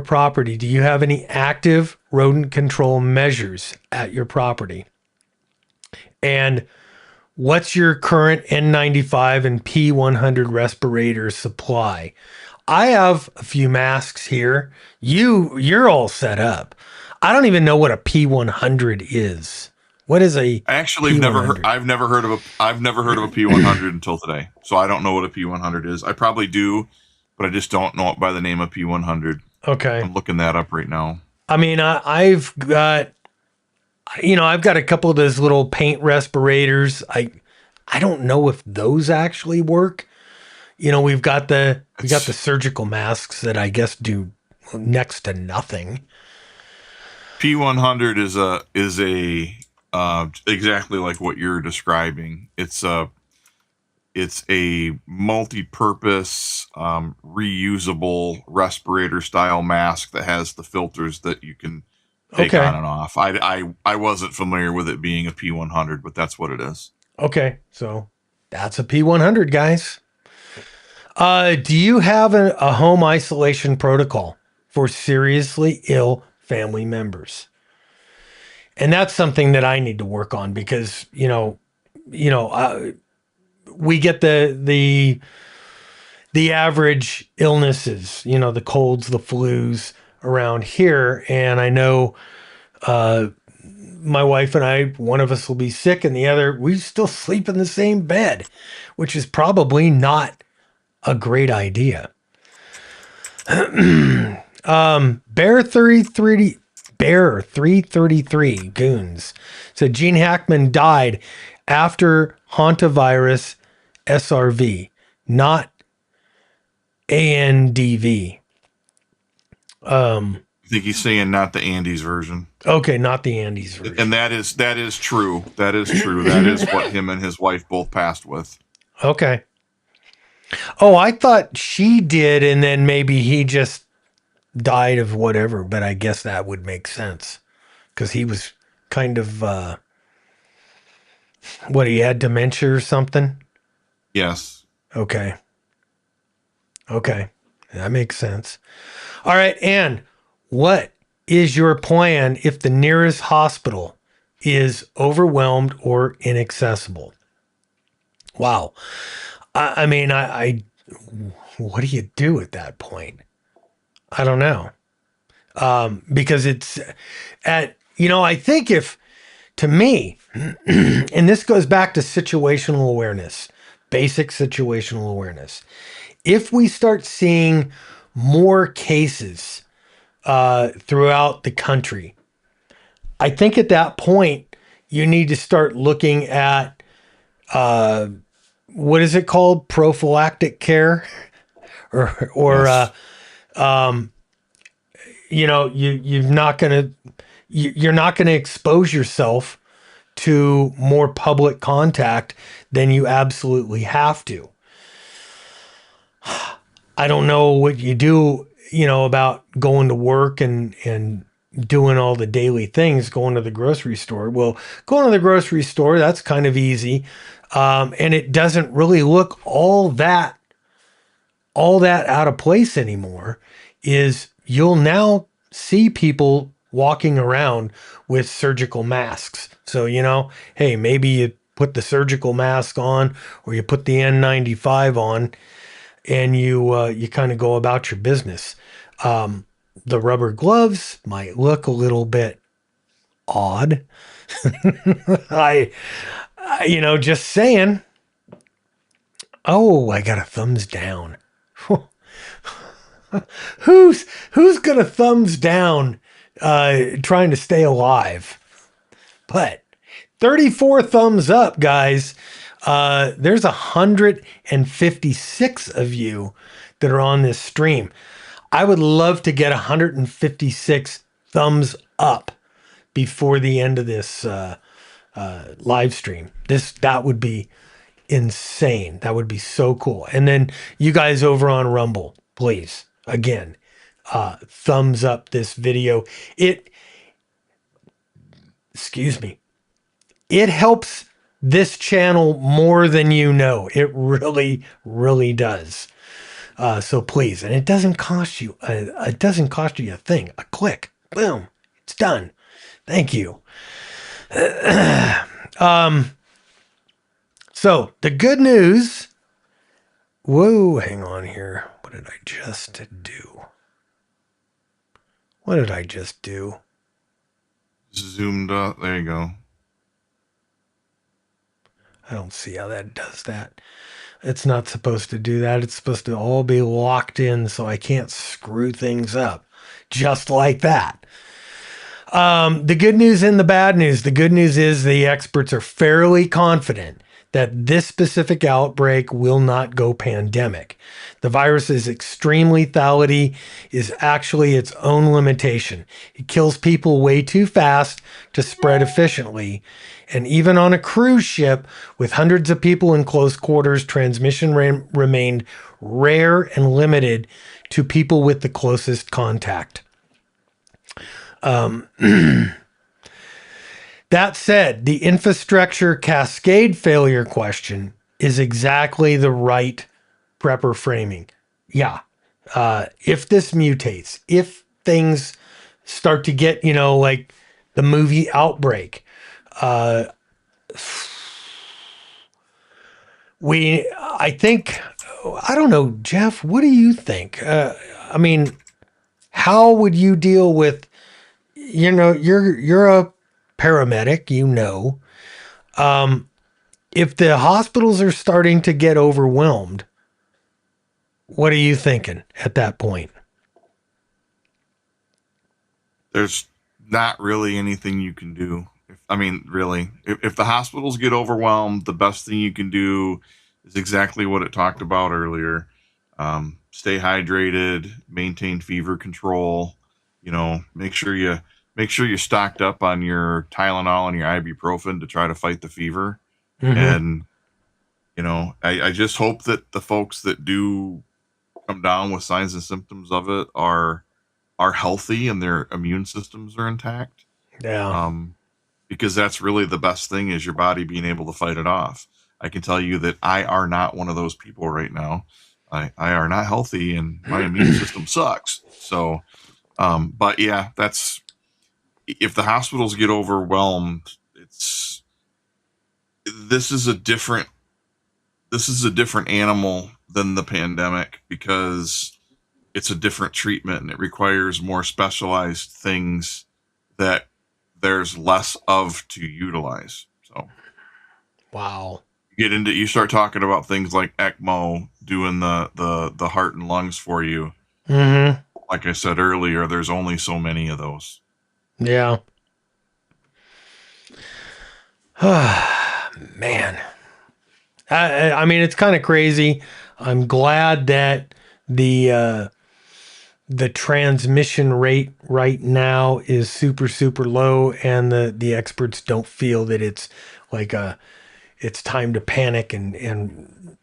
property, do you have any active rodent control measures at your property? And what's your current N95 and P100 respirator supply? I have a few masks here. You're all set up. I don't even know what a P100 is. What is a? Actually, P100? I've never heard of a P100 until today. So I don't know what a P100 is. I probably do, but I just don't know it by the name of P100. Okay. I'm looking that up right now. I mean, I've got I've got a couple of those little paint respirators. I don't know if those actually work. We've got the surgical masks that I guess do next to nothing. P100 is a exactly like what you're describing. It's a multi-purpose reusable respirator style mask that has the filters that you can take on and off. I wasn't familiar with it being a P100, but that's what it is. Okay, so that's a P100, guys. Do you have a home isolation protocol for seriously ill family members? And that's something that I need to work on because, we get the average illnesses, the colds, the flus around here. And I know my wife and I, one of us will be sick and the other, we still sleep in the same bed, which is probably not a great idea. Bear 333 Goons said Gene Hackman died after Hantavirus SRV, not ANDV. I think he's saying not the Andes version. Okay, not the Andes version. And that is true. That is true. That is what him and his wife both passed with. Okay. Oh, I thought she did, and then maybe he just died of whatever, but I guess that would make sense because he was kind of he had dementia or something. Yes. Okay, that makes sense. All right, Ann, what is your plan if the nearest hospital is overwhelmed or inaccessible? Wow. I mean, what do you do at that point? I don't know. Because it's I think to me, and this goes back to situational awareness, basic situational awareness. If we start seeing more cases throughout the country, I think at that point, you need to start looking at what is it called? Prophylactic care or yes. you're not going to expose yourself to more public contact than you absolutely have to. I don't know what you do, about going to work and doing all the daily things, going to the grocery store. Well, going to the grocery store, that's kind of easy. And it doesn't really look all that out of place anymore. You'll now see people walking around with surgical masks. So, hey, maybe you put the surgical mask on or you put the N95 on and you kind of go about your business. The rubber gloves might look a little bit odd. Just saying. Oh, I got a thumbs down. Who's gonna thumbs down trying to stay alive? But 34 thumbs up, guys. There's 156 of you that are on this stream. I would love to get 156 thumbs up before the end of this live stream. That would be insane. That would be so cool. And then you guys over on Rumble, please, again, thumbs up this video. Excuse me. It helps this channel more than you know. It really, really does. So please, and it doesn't cost you. It doesn't cost you a thing. A click, boom, it's done. Thank you. So the good news. Whoa, hang on here. What did I just do? Zoomed up. There you go. I don't see how that does that. It's not supposed to do that. It's supposed to all be locked in so I can't screw things up. Just like that. The good news and the bad news. The good news is the experts are fairly confident that this specific outbreak will not go pandemic. The virus's extreme lethality is actually its own limitation. It kills people way too fast to spread efficiently. And even on a cruise ship with hundreds of people in close quarters, transmission remained rare and limited to people with the closest contact. That said, the infrastructure cascade failure question is exactly the right prepper framing. Yeah. If this mutates, if things start to get, like the movie Outbreak, I think, I don't know, Jeff, what do you think? I mean, how would you deal with, you're a paramedic, if the hospitals are starting to get overwhelmed, what are you thinking at that point? There's not really anything you can do. Really, if the hospitals get overwhelmed, the best thing you can do is exactly what it talked about earlier. Stay hydrated, maintain fever control, make sure you're stocked up on your Tylenol and your ibuprofen to try to fight the fever. Mm-hmm. And, I just hope that the folks that do come down with signs and symptoms of it are healthy and their immune systems are intact. Yeah. Because that's really the best thing, is your body being able to fight it off. I can tell you that I are not one of those people right now. I are not healthy and my immune system sucks. So, but yeah, if the hospitals get overwhelmed, this is a different animal than the pandemic, because it's a different treatment and it requires more specialized things that there's less of to utilize. So, Wow. you start talking about things like ECMO doing the heart and lungs for you. Mm-hmm. Like I said earlier, there's only so many of those. Yeah. Man. I mean, it's kind of crazy. I'm glad that the transmission rate right now is super, super low, and the experts don't feel that it's like it's time to panic and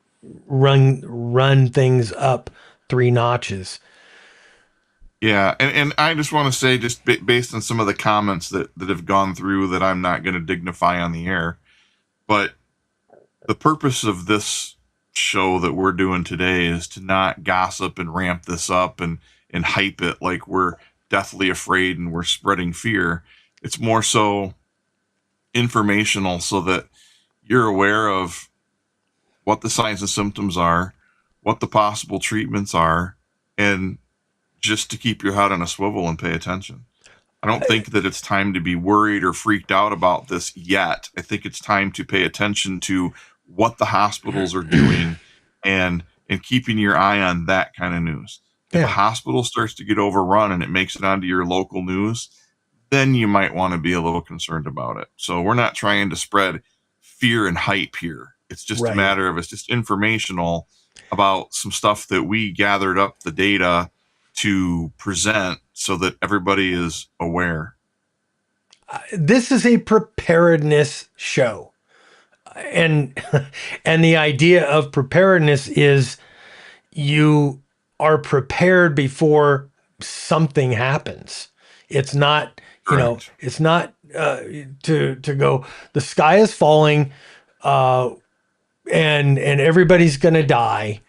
run things up 3 notches. Yeah, and I just want to say, just based on some of the comments that have gone through, that I'm not going to dignify on the air, but the purpose of this show that we're doing today is to not gossip and ramp this up and hype it like we're deathly afraid and we're spreading fear. It's more so informational, so that you're aware of what the signs and symptoms are, what the possible treatments are, and just to keep your head on a swivel and pay attention. I don't think that it's time to be worried or freaked out about this yet. I think it's time to pay attention to what the hospitals are doing and keeping your eye on that kind of news. If a hospital starts to get overrun and it makes it onto your local news, then you might want to be a little concerned about it. So we're not trying to spread fear and hype here. It's just a matter of, it's just informational about some stuff that we gathered up the data to present so that everybody is aware. This is a preparedness show. And the idea of preparedness is you are prepared before something happens. It's not, it's not to go, the sky is falling and everybody's going to die.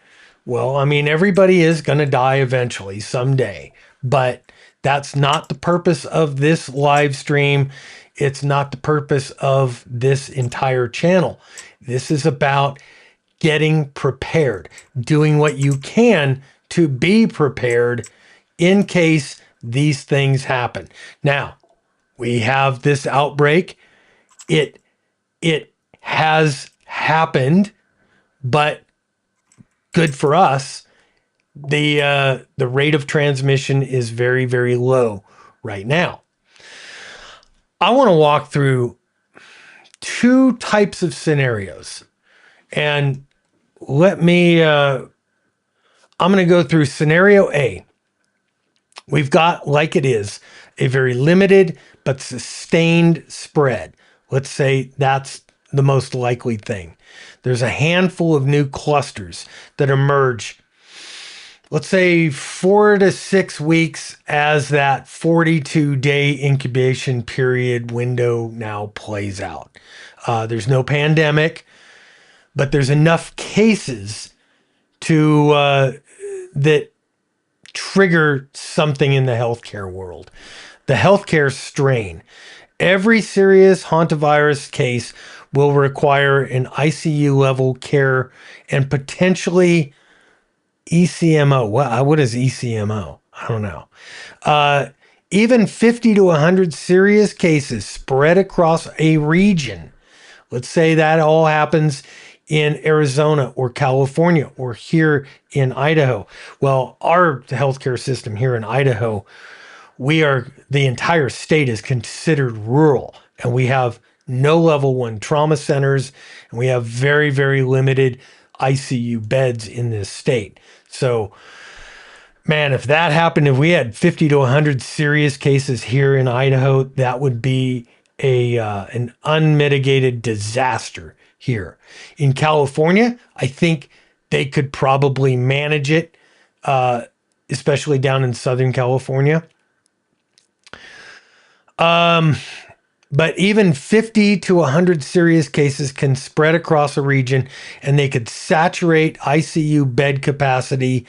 Well, I mean, everybody is going to die eventually someday, but that's not the purpose of this live stream. It's not the purpose of this entire channel. This is about getting prepared, doing what you can to be prepared in case these things happen. Now, we have this outbreak. It has happened, but good for us. The rate of transmission is very, very low right now. I want to walk through two types of scenarios. And let me, I'm going to go through scenario A. We've got, like it is, a very limited but sustained spread. Let's say that's the most likely thing. There's a handful of new clusters that emerge, let's say 4 to 6 weeks as that 42-day incubation period window now plays out. There's no pandemic, but there's enough cases to that trigger something in the healthcare world. The healthcare strain. Every serious hantavirus case will require an ICU level care and potentially ECMO. What is ECMO? I don't know. Even 50 to 100 serious cases spread across a region. Let's say that all happens in Arizona or California or here in Idaho. Well, our healthcare system here in Idaho, the entire state is considered rural, and we have no level 1 trauma centers, and we have very, very limited ICU beds in this state. So, man, if that happened, if we had 50 to 100 serious cases here in Idaho, that would be an unmitigated disaster here. In California, I think they could probably manage it, especially down in Southern California. But even 50 to 100 serious cases can spread across a region, and they could saturate ICU bed capacity,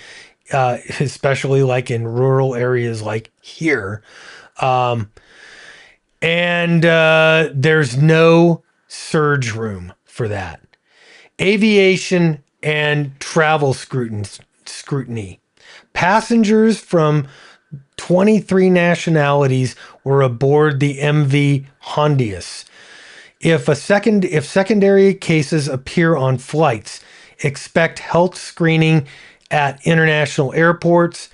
especially like in rural areas like here. And there's no surge room for that. Aviation and travel scrutiny. Passengers from 23 nationalities were aboard the MV Hondius. If secondary cases appear on flights, expect health screening at international airports,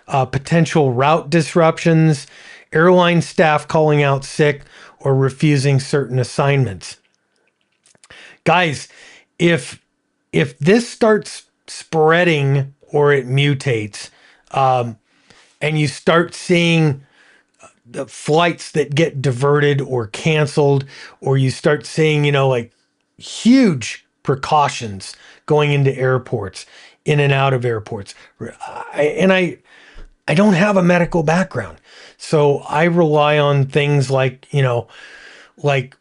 potential route disruptions, airline staff calling out sick or refusing certain assignments. Guys, if this starts spreading or it mutates, and you start seeing the flights that get diverted or canceled, or you start seeing, like huge precautions going into airports, in and out of airports. I don't have a medical background, so I rely on things like, like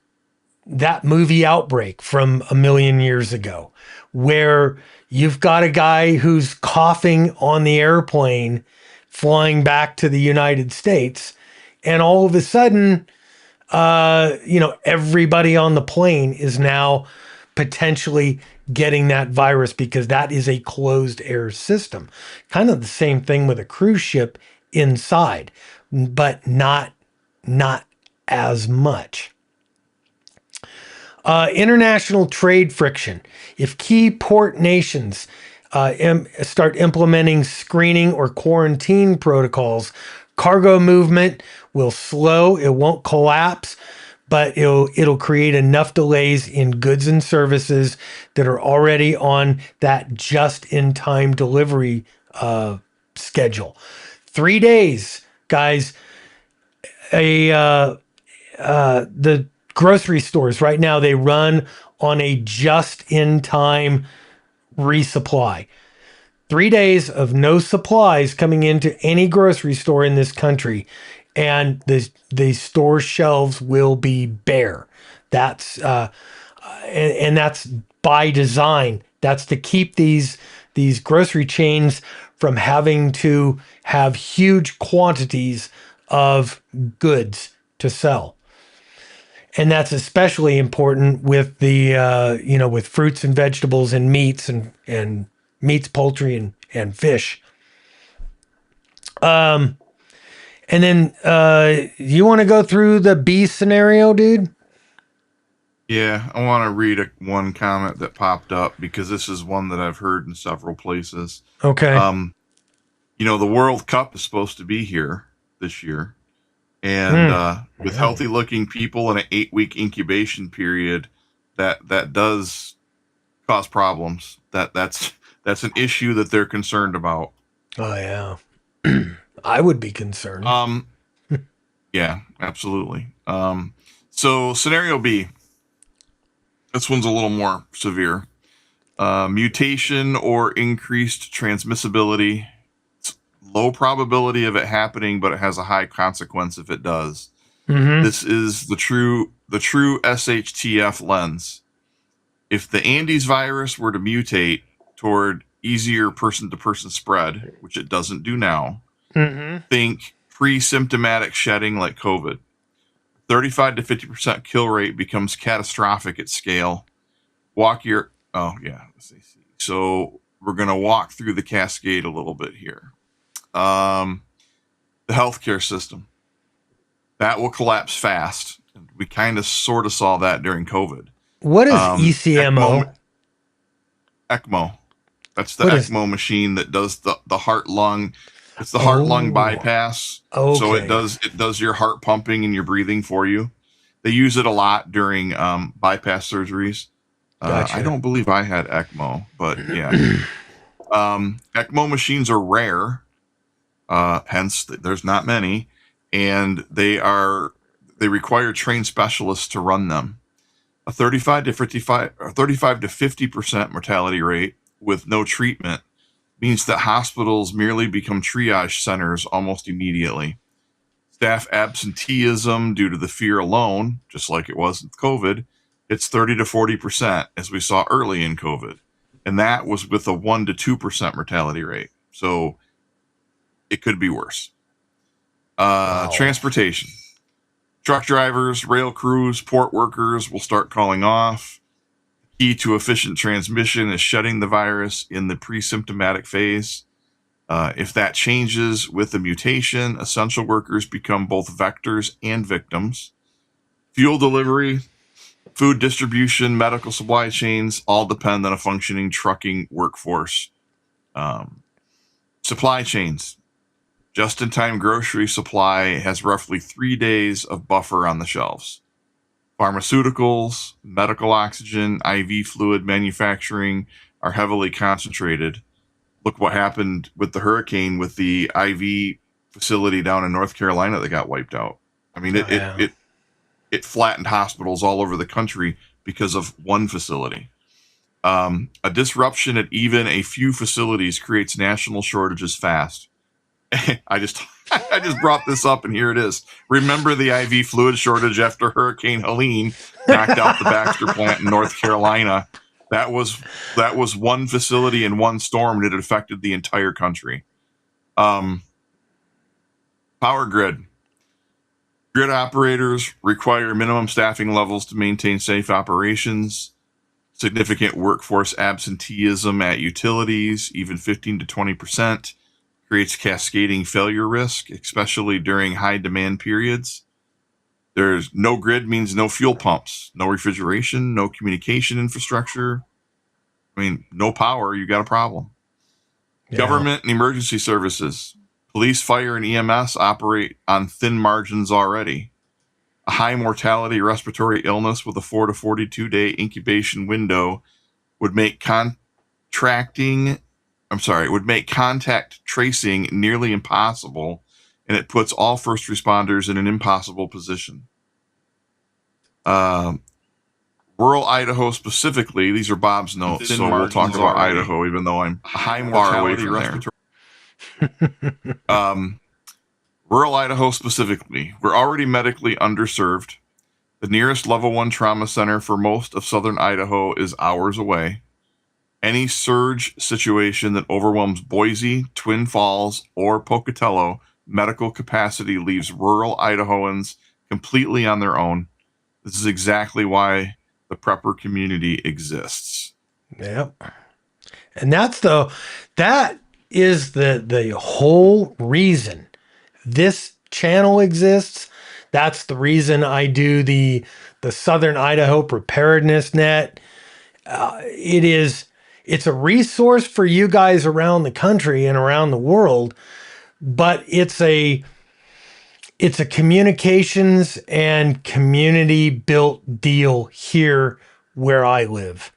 that movie Outbreak from a million years ago, where you've got a guy who's coughing on the airplane flying back to the United States, and all of a sudden, everybody on the plane is now potentially getting that virus because that is a closed air system. Kind of the same thing with a cruise ship inside, but not as much. International trade friction. If key port nations start implementing screening or quarantine protocols, cargo movement will slow. It won't collapse, but it'll create enough delays in goods and services that are already on that just-in-time delivery schedule. 3 days, guys. The grocery stores right now, they run on a just-in-time resupply. 3 days of no supplies coming into any grocery store in this country, and the store shelves will be bare. That's and that's by design. That's to keep these grocery chains from having to have huge quantities of goods to sell. And that's especially important with the with fruits and vegetables and meats and meats, poultry, and fish. And then you want to go through the B scenario, dude? Yeah, I want to read one comment that popped up because this is one that I've heard in several places. Okay. The World Cup is supposed to be here this year, And with healthy looking people in an 8-week incubation period, that does cause problems. That's an issue that they're concerned about. Oh yeah. I would be concerned. Yeah, absolutely. So scenario B, this one's a little more severe. Mutation or increased transmissibility. It's low probability of it happening, but it has a high consequence if it does. This is the true SHTF lens. If the Andes virus were to mutate toward easier person-to-person spread, which it doesn't do now, think pre-symptomatic shedding like COVID. 35 to 50% kill rate becomes catastrophic at scale. Let's see. So we're going to walk through the cascade a little bit here. The healthcare system. That will collapse fast. We kind of sort of saw that during COVID. What is ECMO? ECMO. That's the ECMO machine that does the heart-lung. It's the heart-lung bypass. Okay. So it does your heart pumping and your breathing for you. They use it a lot during bypass surgeries. Gotcha. I don't believe I had ECMO, but yeah. ECMO machines are rare. Hence, there's not many. And they require trained specialists to run them. A 35 to 50% mortality rate with no treatment means that hospitals merely become triage centers almost immediately. Staff absenteeism due to the fear alone, just like it was with COVID, it's 30 to 40%, as we saw early in COVID. And that was with a 1 to 2% mortality rate. So it could be worse. Wow. Transportation. Truck drivers, rail crews, port workers will start calling off. Key to efficient transmission is shedding the virus in the pre-symptomatic phase. If that changes with the mutation, essential workers become both vectors and victims. Fuel delivery, food distribution, medical supply chains all depend on a functioning trucking workforce. Supply chains. Just-in-time grocery supply has roughly 3 days of buffer on the shelves. Pharmaceuticals, medical oxygen, IV fluid manufacturing are heavily concentrated. Look what happened with the hurricane with the IV facility down in North Carolina that got wiped out. I mean, it flattened hospitals all over the country because of one facility. A disruption at even a few facilities creates national shortages fast. I just brought this up, and here it is. Remember the IV fluid shortage after Hurricane Helene knocked out the Baxter plant in North Carolina? That was one facility in one storm, and it affected the entire country. Power grid. Grid operators require minimum staffing levels to maintain safe operations. Significant workforce absenteeism at utilities, even 15 to 20%. Creates cascading failure risk, especially during high demand periods. There's no grid means no fuel pumps, no refrigeration, no communication infrastructure. I mean, no power, you got a problem. Yeah. Government and emergency services. Police, fire, and EMS operate on thin margins already. A high mortality respiratory illness with a 4 to 42 day incubation window would make contact tracing nearly impossible, and it puts all first responders in an impossible position. Rural Idaho specifically, these are Bob's notes, so we'll talk about Idaho, even though I'm far away from there. Rural Idaho specifically, we're already medically underserved. The nearest level 1 trauma center for most of Southern Idaho is hours away. Any surge situation that overwhelms Boise, Twin Falls, or Pocatello, medical capacity leaves rural Idahoans completely on their own. This is exactly why the prepper community exists. Yep. And that is the whole reason this channel exists. That's the reason I do the Southern Idaho Preparedness Net. It's a resource for you guys around the country and around the world, but it's a it's a communications and community built deal here where I live,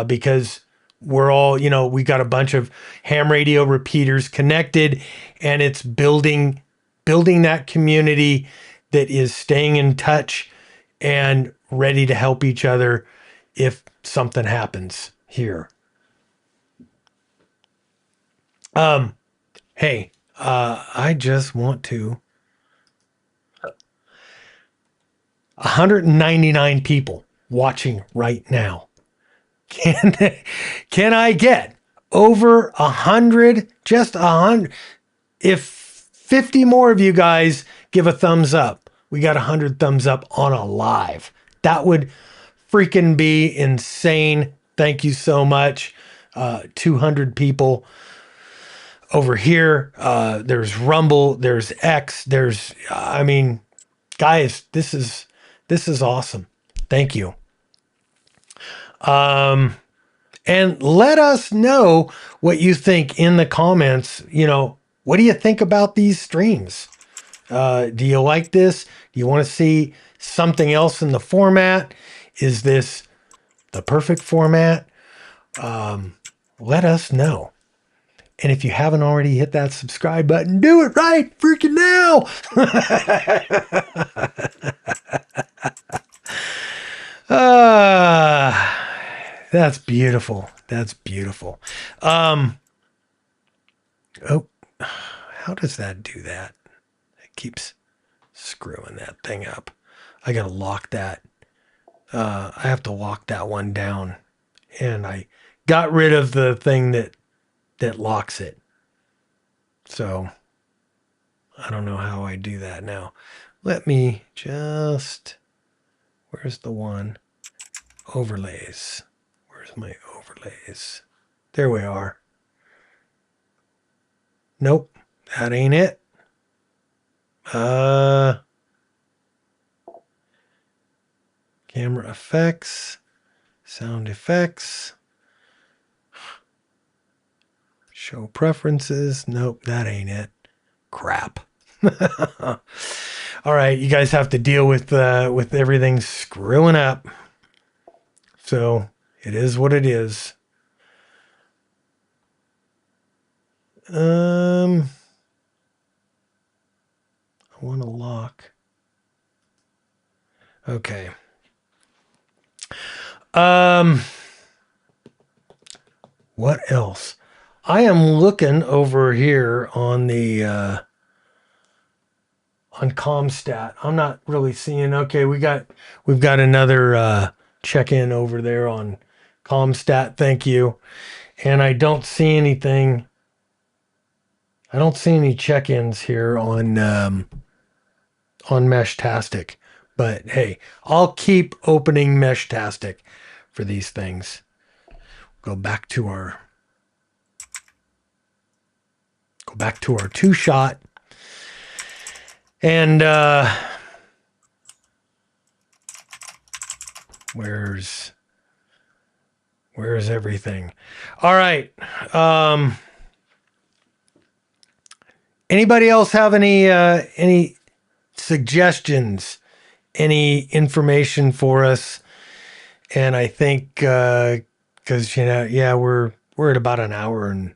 because we're all, we got a bunch of ham radio repeaters connected, and it's building that community that is staying in touch and ready to help each other if something happens here. Hey, I just want to 199 people watching right now. Can I get over 100? Just 100. If 50 more of you guys give a thumbs up, we got 100 thumbs up on a live. That would freaking be insane. Thank you so much. 200 people over here. There's Rumble, there's X, guys, this is awesome. Thank you. And let us know what you think in the comments. What do you think about these streams? Do you like this? Do you want to see something else in the format? Is this the perfect format? Let us know. And if you haven't already hit that subscribe button, do it right freaking now. That's beautiful. That's beautiful. Oh, how does that do that? It keeps screwing that thing up. I got to lock that. I have to lock that one down. And I got rid of the thing that locks it. So I don't know how I do that now. Let me just, where's the one? Overlays. Where's my overlays? There we are. Nope, that ain't it. Camera effects, sound effects, show preferences. Nope, that ain't it. Crap. All right, you guys have to deal with everything screwing up. So it is what it is. I want to lock. Okay. What else? I am looking over here on the on ComStat. I'm not really seeing. Okay, we've got another check-in over there on ComStat. Thank you. And I don't see anything. I don't see any check-ins here on Meshtastic. But hey, I'll keep opening Meshtastic for these things. Go back to our two-shot. And where's everything? All right. Anybody else have any suggestions, any information for us? And I think because we're at about an hour and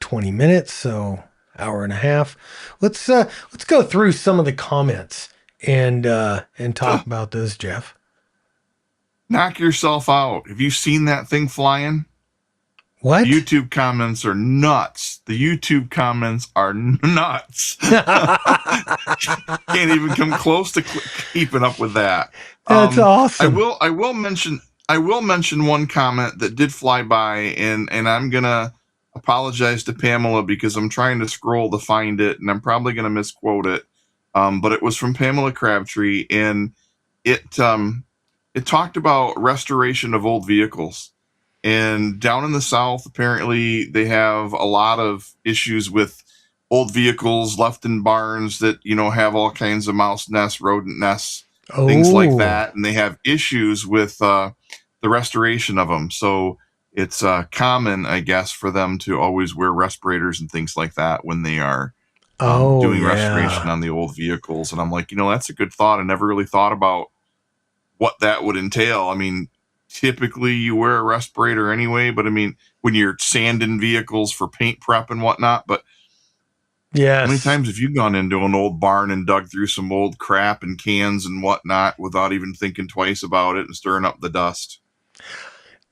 20 minutes, so hour and a half. Let's go through some of the comments and talk about this, Jeff. Knock yourself out. Have you seen that thing flying? What? YouTube comments are nuts. The YouTube comments are nuts. Can't even come close to keeping up with that. That's awesome. I will mention one comment that did fly by, and I'm gonna apologize to Pamela because I'm trying to scroll to find it, and I'm probably gonna misquote it. But it was from Pamela Crabtree, and it talked about restoration of old vehicles. And down in the South, apparently they have a lot of issues with old vehicles left in barns that, have all kinds of mouse nests, rodent nests, things like that. And they have issues with the restoration of them. So it's common, I guess, for them to always wear respirators and things like that when they are doing yeah. restoration on the old vehicles. And I'm like, that's a good thought. I never really thought about what that would entail. I mean, typically you wear a respirator anyway, but I mean, when you're sanding vehicles for paint prep and whatnot, but Yes. how many times have you gone into an old barn and dug through some old crap and cans and whatnot without even thinking twice about it and stirring up the dust?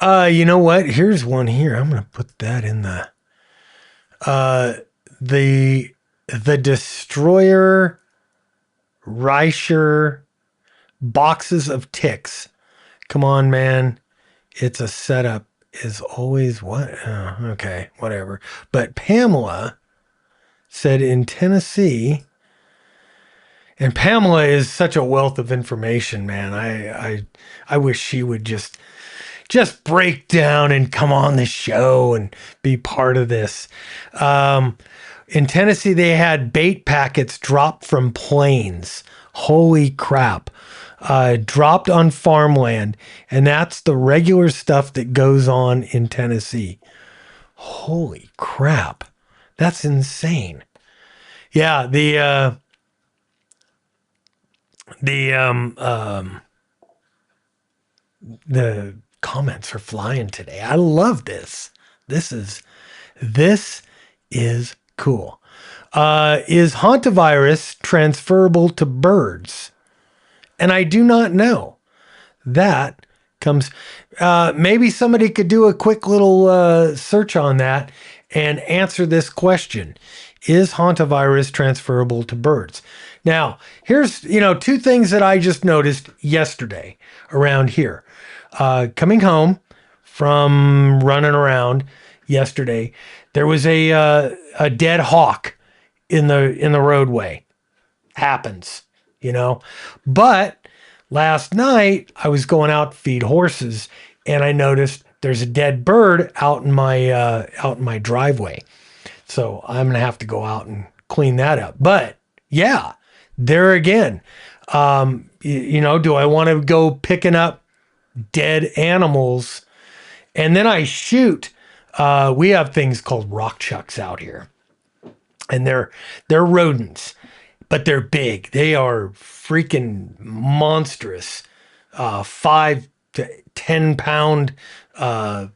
You know what? Here's one here. I'm going to put that in the Destroyer Reicher boxes of ticks. Come on, man. It's a setup is always what? Oh, okay, whatever. But Pamela said in Tennessee, and Pamela is such a wealth of information, man. I wish she would just break down and come on the show and be part of this. In Tennessee, they had bait packets dropped from planes. Holy crap. Dropped on farmland. And that's the regular stuff that goes on in Tennessee. Holy crap. That's insane. Yeah, the comments are flying today. I love this. This is cool. Is hantavirus transferable to birds? And I do not know. That comes. Maybe somebody could do a quick little search on that and answer this question. Is hantavirus transferable to birds? Now, here's, two things that I just noticed yesterday around here. Coming home from running around yesterday, there was a dead hawk in the roadway. Happens, But last night I was going out to feed horses, and I noticed there's a dead bird out in my driveway. So I'm gonna have to go out and clean that up. But yeah, there again, do I want to go picking up dead animals? And then I shoot. We have things called rock chucks out here, and they're rodents, but they're big. They are freaking monstrous. 5 to 10 pound. They're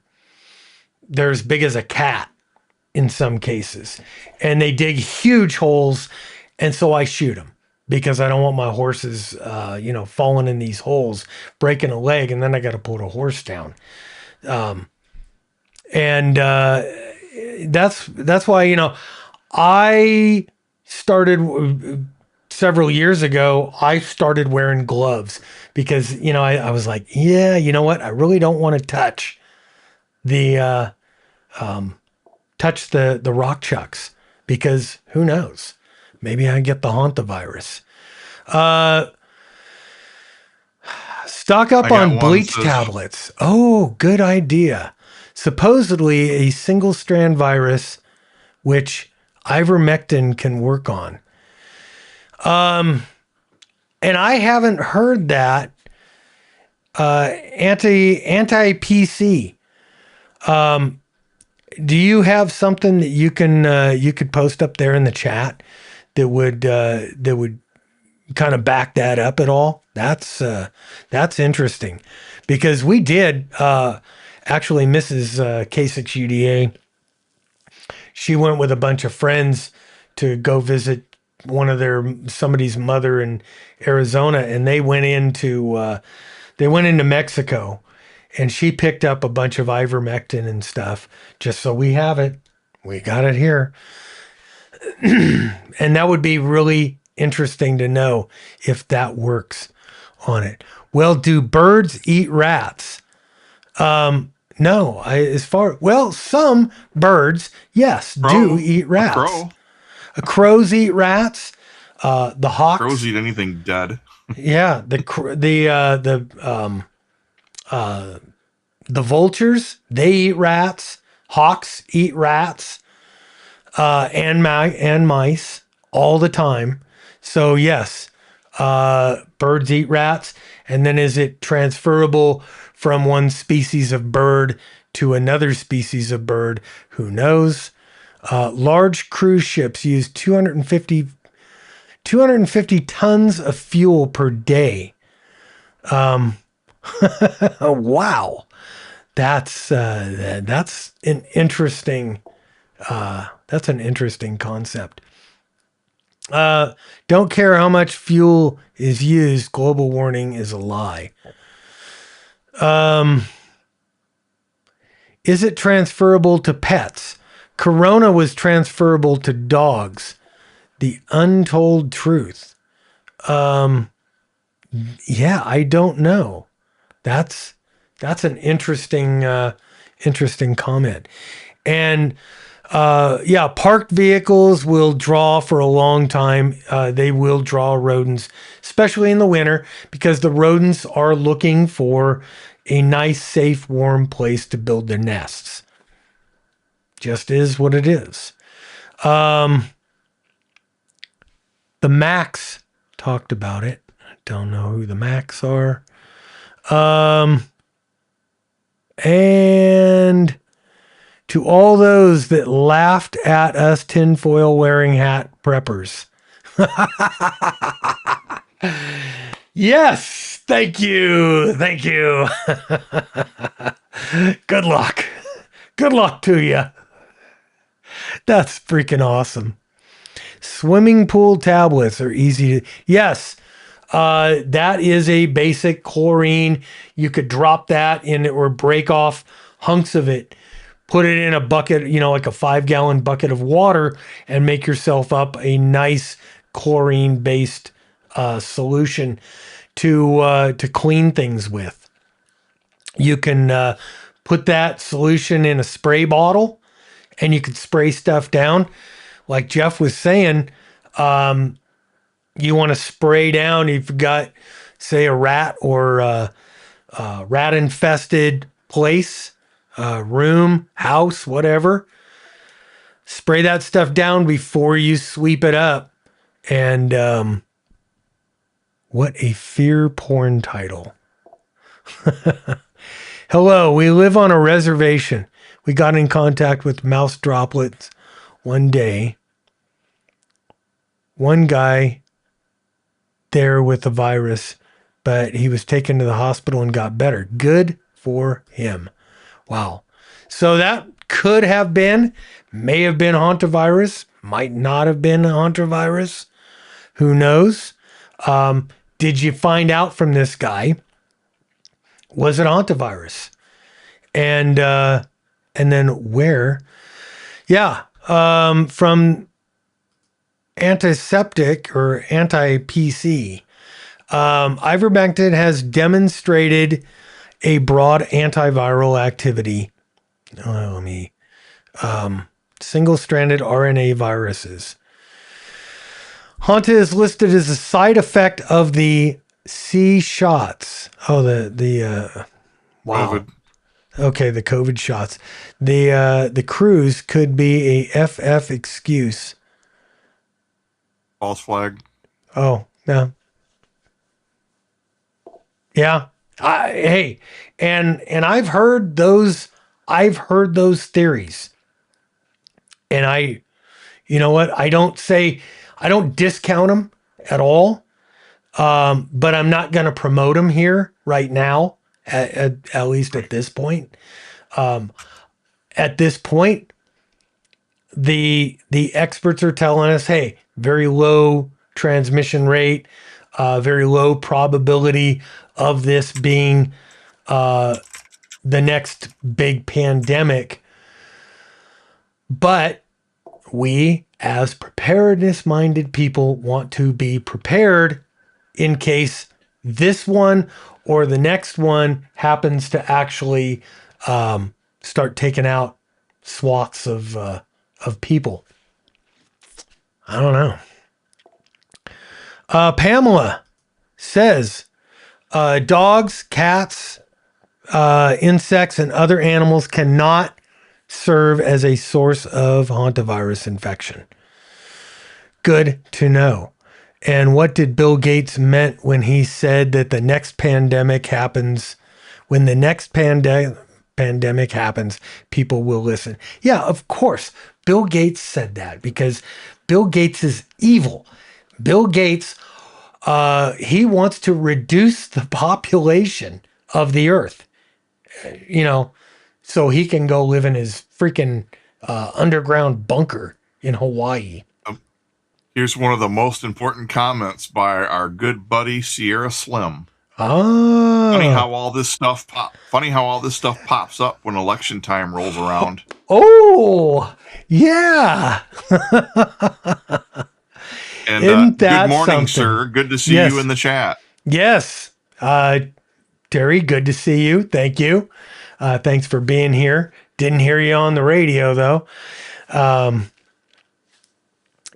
as big as a cat in some cases, and they dig huge holes. And so I shoot them because I don't want my horses, falling in these holes, breaking a leg, and then I got to put a horse down. And that's why, I started several years ago. I started wearing gloves because, I was like, yeah, you know what? I really don't want to touch the rock chucks because who knows? Maybe I get the hantavirus. Stock up on bleach tablets. Oh, good idea. Supposedly a single strand virus, which ivermectin can work on. And I haven't heard that. Anti-PC. Do you have something that you could post up there in the chat that would kind of back that up at all? That's interesting, because we did actually Mrs. K6UDA. She went with a bunch of friends to go visit somebody's mother in Arizona, and they went into Mexico. And she picked up a bunch of ivermectin and stuff, just so we have it. We got it here. And that would be really interesting to know if that works on it. Well, do birds eat rats? No. Some birds, yes, do eat rats. Crows eat rats. The hawks. Crows eat anything dead. Yeah. The vultures, they eat rats. Hawks eat rats, and mice all the time. So yes, birds eat rats. And then is it transferable from one species of bird to another species of bird? Who knows? Large cruise ships use 250 tons of fuel per day. Wow. That's an interesting concept. Don't care how much fuel is used. Global warming is a lie. Is it transferable to pets? Corona was transferable to dogs. The untold truth. Yeah, I don't know. That's an interesting comment. And yeah, parked vehicles will draw for a long time. They will draw rodents, especially in the winter, because the rodents are looking for a nice, safe, warm place to build their nests. Just is what it is. The Macs talked about it. I don't know who the Macs are. And to all those that laughed at us tinfoil wearing hat preppers. Yes, thank you. Thank you. Good luck. Good luck to you. That's freaking awesome. Swimming pool tablets are easy to... Yes, that is a basic chlorine. You could drop that in or break off hunks of it. Put it in a bucket, like a 5-gallon bucket of water and make yourself up a nice chlorine-based solution to clean things with. You can put that solution in a spray bottle and you can spray stuff down. Like Jeff was saying, you want to spray down if you've got, say, a rat or a rat-infested place, room, house, whatever. Spray that stuff down before you sweep it up. And what a fear porn title. Hello, we live on a reservation. We got in contact with mouse droplets one day. One guy there with the virus, but he was taken to the hospital and got better. Good for him. Wow. So that could have been, may have been hantavirus, might not have been hantavirus. Who knows? Did you find out from this guy? Was it hantavirus? And then where? Yeah. From antiseptic or anti-PC. Ivermectin has demonstrated a broad antiviral activity. Single-stranded RNA viruses. Hanta is listed as a side effect of the C shots. Oh, wow. COVID. Okay, the COVID shots. The cruise could be a FF excuse. False flag. Oh, no. Yeah. Hey, and I've heard those theories. And you know what? I don't discount them at all. But I'm not going to promote them here right now, at least at this point. At this point, the experts are telling us, hey, very low transmission rate, very low probability of this being the next big pandemic. But we, as preparedness-minded people, want to be prepared in case this one or the next one happens to actually start taking out swaths of people. I don't know. Pamela says, dogs, cats, insects, and other animals cannot serve as a source of hantavirus infection. Good to know. And what did Bill Gates meant when he said that the next pandemic happens? When the next pandemic happens, people will listen. Yeah, of course. Bill Gates said that because Bill Gates is evil. Bill Gates, he wants to reduce the population of the earth, so he can go live in his freaking underground bunker in Hawaii. Here's one of the most important comments by our good buddy Sierra Slim. Funny how all this stuff pops up when election time rolls around. Oh, yeah. And Isn't that good morning, something? sir. Good to see Yes. you in the chat. Yes. Terry, good to see you. Thank you. Thanks for being here. Didn't hear you on the radio, though.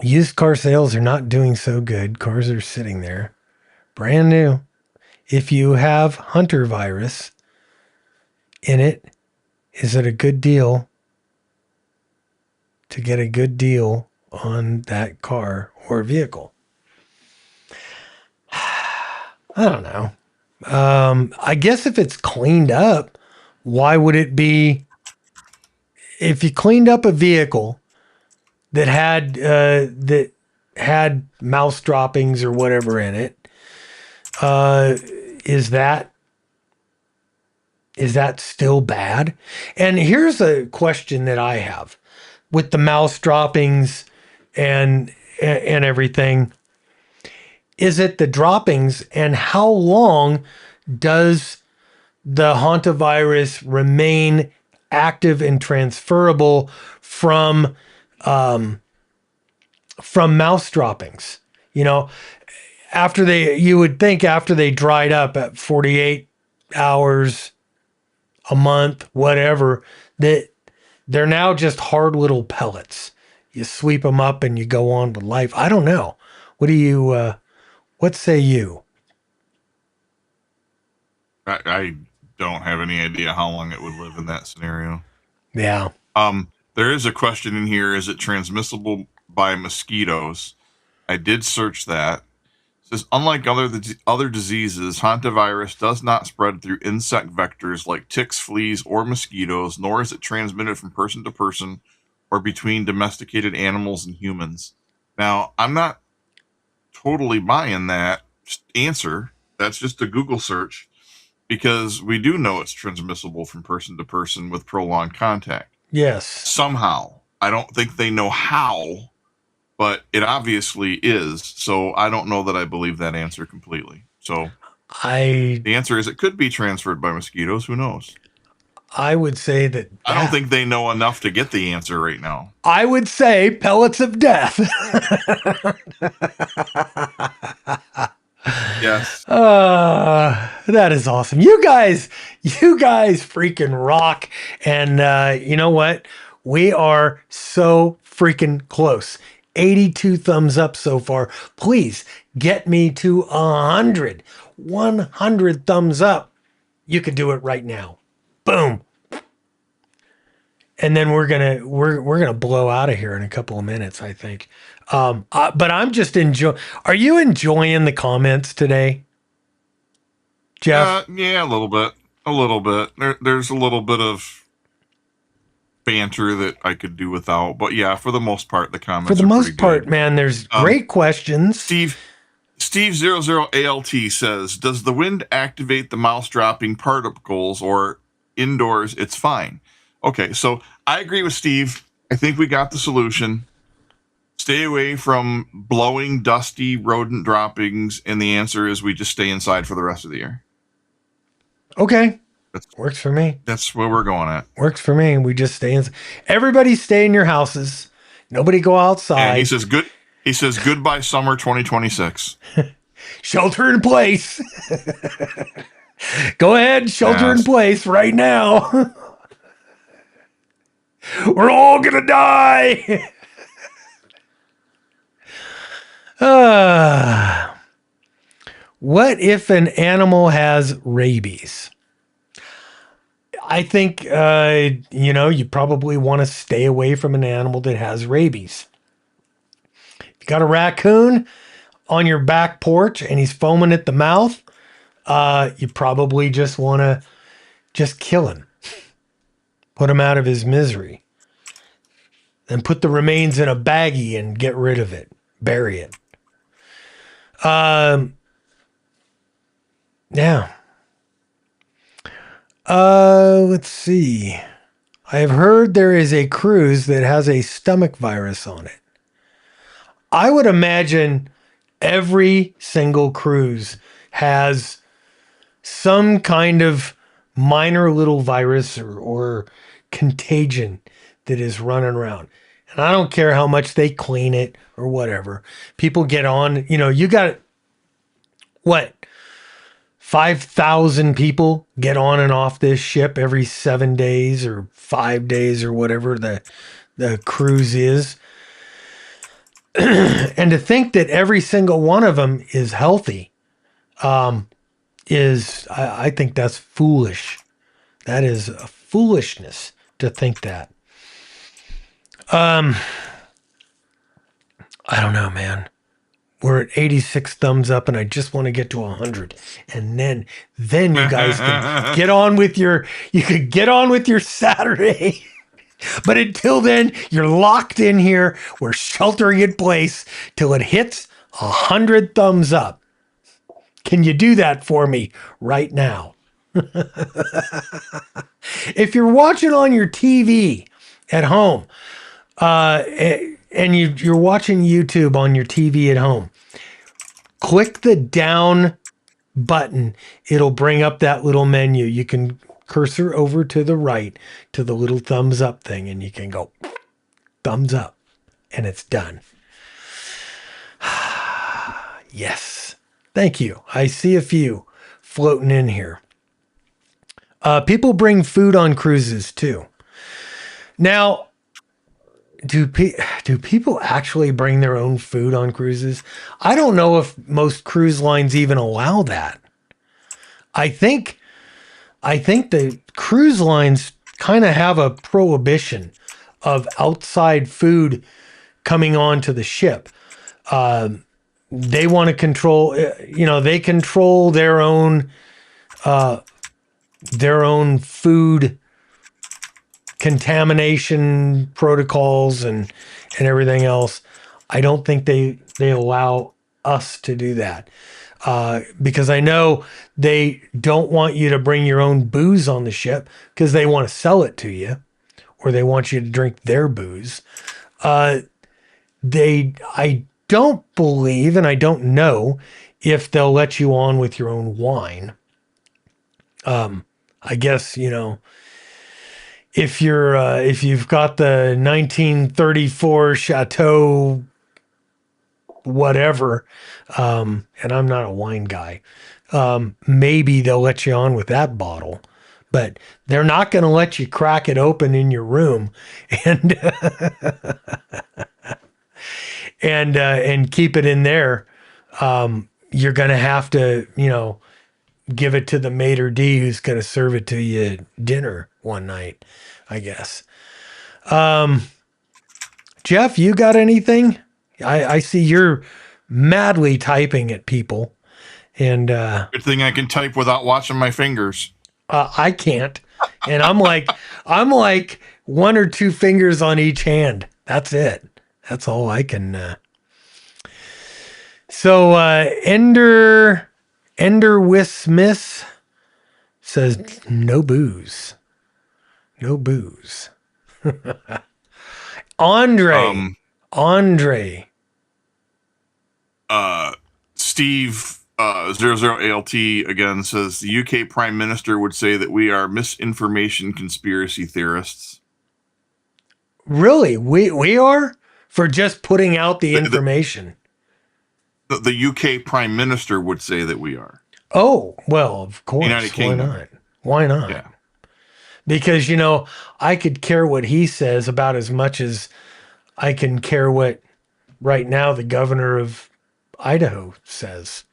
Used car sales are not doing so good. Cars are sitting there. Brand new. If you have Hantavirus in it, is it a good deal to get a good deal on that car or vehicle? I don't know. I guess if it's cleaned up, why would it be? If you cleaned up a vehicle that had mouse droppings or whatever in it, is that still bad? And here's a question that I have with the mouse droppings and everything. Is it the droppings, and how long does the hantavirus remain active and transferable from mouse droppings? You would think after they dried up at 48 hours, a month, whatever, that they're now just hard little pellets. You sweep them up and you go on with life. I don't know. What say you? I don't have any idea how long it would live in that scenario. Yeah. There is a question in here. Is it transmissible by mosquitoes? I did search that. It says, unlike other diseases, hantavirus does not spread through insect vectors like ticks, fleas, or mosquitoes, nor is it transmitted from person to person or between domesticated animals and humans. Now, I'm not totally buying that answer. That's just a Google search, because we do know it's transmissible from person to person with prolonged contact. Yes. Somehow. I don't think they know how, but it obviously is. So I don't know that I believe that answer completely. So the answer is it could be transferred by mosquitoes. Who knows? I would say that I don't think they know enough to get the answer right now. I would say pellets of death. Yes. That is awesome. You guys freaking rock. And you know what? We are so freaking close. 82 thumbs up so far. Please get me to 100 thumbs up. You could do it right now. Boom. And then we're gonna blow out of here in a couple of minutes, I think. But I'm just enjoying. Are you enjoying the comments today, Jeff? Yeah, a little bit. There's a little bit of banter that I could do without, but yeah, for the most part, the comments. For the most part, good. Man, there's great questions. Steve 00ALT says, "Does the wind activate the mouse dropping particles, or indoors it's fine?" Okay, so I agree with Steve. I think we got the solution. Stay away from blowing, dusty rodent droppings, and the answer is we just stay inside for the rest of the year. Okay. Works for me. That's where we're going at. Works for me. We just stay inside. Everybody stay in your houses. Nobody go outside. And he says goodbye summer 2026. Shelter in place. Go ahead, shelter in place right now. We're all gonna die. What if an animal has rabies? I think, you probably want to stay away from an animal that has rabies. If you got a raccoon on your back porch and he's foaming at the mouth, you probably just want to just kill him. Put him out of his misery. Then put the remains in a baggie and get rid of it. Bury it. Yeah. Let's see. I have heard there is a cruise that has a stomach virus on it. I would imagine every single cruise has some kind of minor little virus or contagion that is running around. And I don't care how much they clean it or whatever. People get on, you got what? 5,000 people get on and off this ship every 7 days or 5 days or whatever the cruise is. And to think that every single one of them is healthy, I think that's foolish. That is a foolishness to think that. I don't know, man. We're at 86 thumbs up and I just want to get to 100. And then you guys can get on with your Saturday. But until then, you're locked in here. We're sheltering in place till it hits 100 thumbs up. Can you do that for me right now? If you're watching on your TV at home, and you're watching YouTube on your TV at home, click the down button. It'll bring up that little menu. You can cursor over to the right to the little thumbs up thing, and you can go thumbs up, and it's done. Yes. Thank you. I see a few floating in here. People bring food on cruises too. Now, do people actually bring their own food on cruises? I don't know if most cruise lines even allow that. I think the cruise lines kind of have a prohibition of outside food coming onto the ship. They want to control, they control their own food contamination protocols and everything else. I don't think they allow us to do that. Because I know they don't want you to bring your own booze on the ship because they want to sell it to you or they want you to drink their booze. I don't believe, and I don't know if they'll let you on with your own wine. I guess, if you've got the 1934 Chateau whatever, and I'm not a wine guy, maybe they'll let you on with that bottle, but they're not going to let you crack it open in your room and and keep it in there. You're going to have to, give it to the maitre d' who's going to serve it to you dinner one night, I guess. Jeff, you got anything? I see you're madly typing at people, and good thing I can type without watching my fingers. I can't, and I'm like one or two fingers on each hand. That's it. That's all I can. So Ender with Smith says no booze, no booze. Andre. Steve 00ALT again says the UK Prime Minister would say that we are misinformation conspiracy theorists. Really? We are? For just putting out the information? The UK Prime Minister would say that we are. Oh, well, of course. United Kingdom. Why not? Why not? Yeah. Because, I could care what he says about as much as I can care what right now the governor of Idaho says.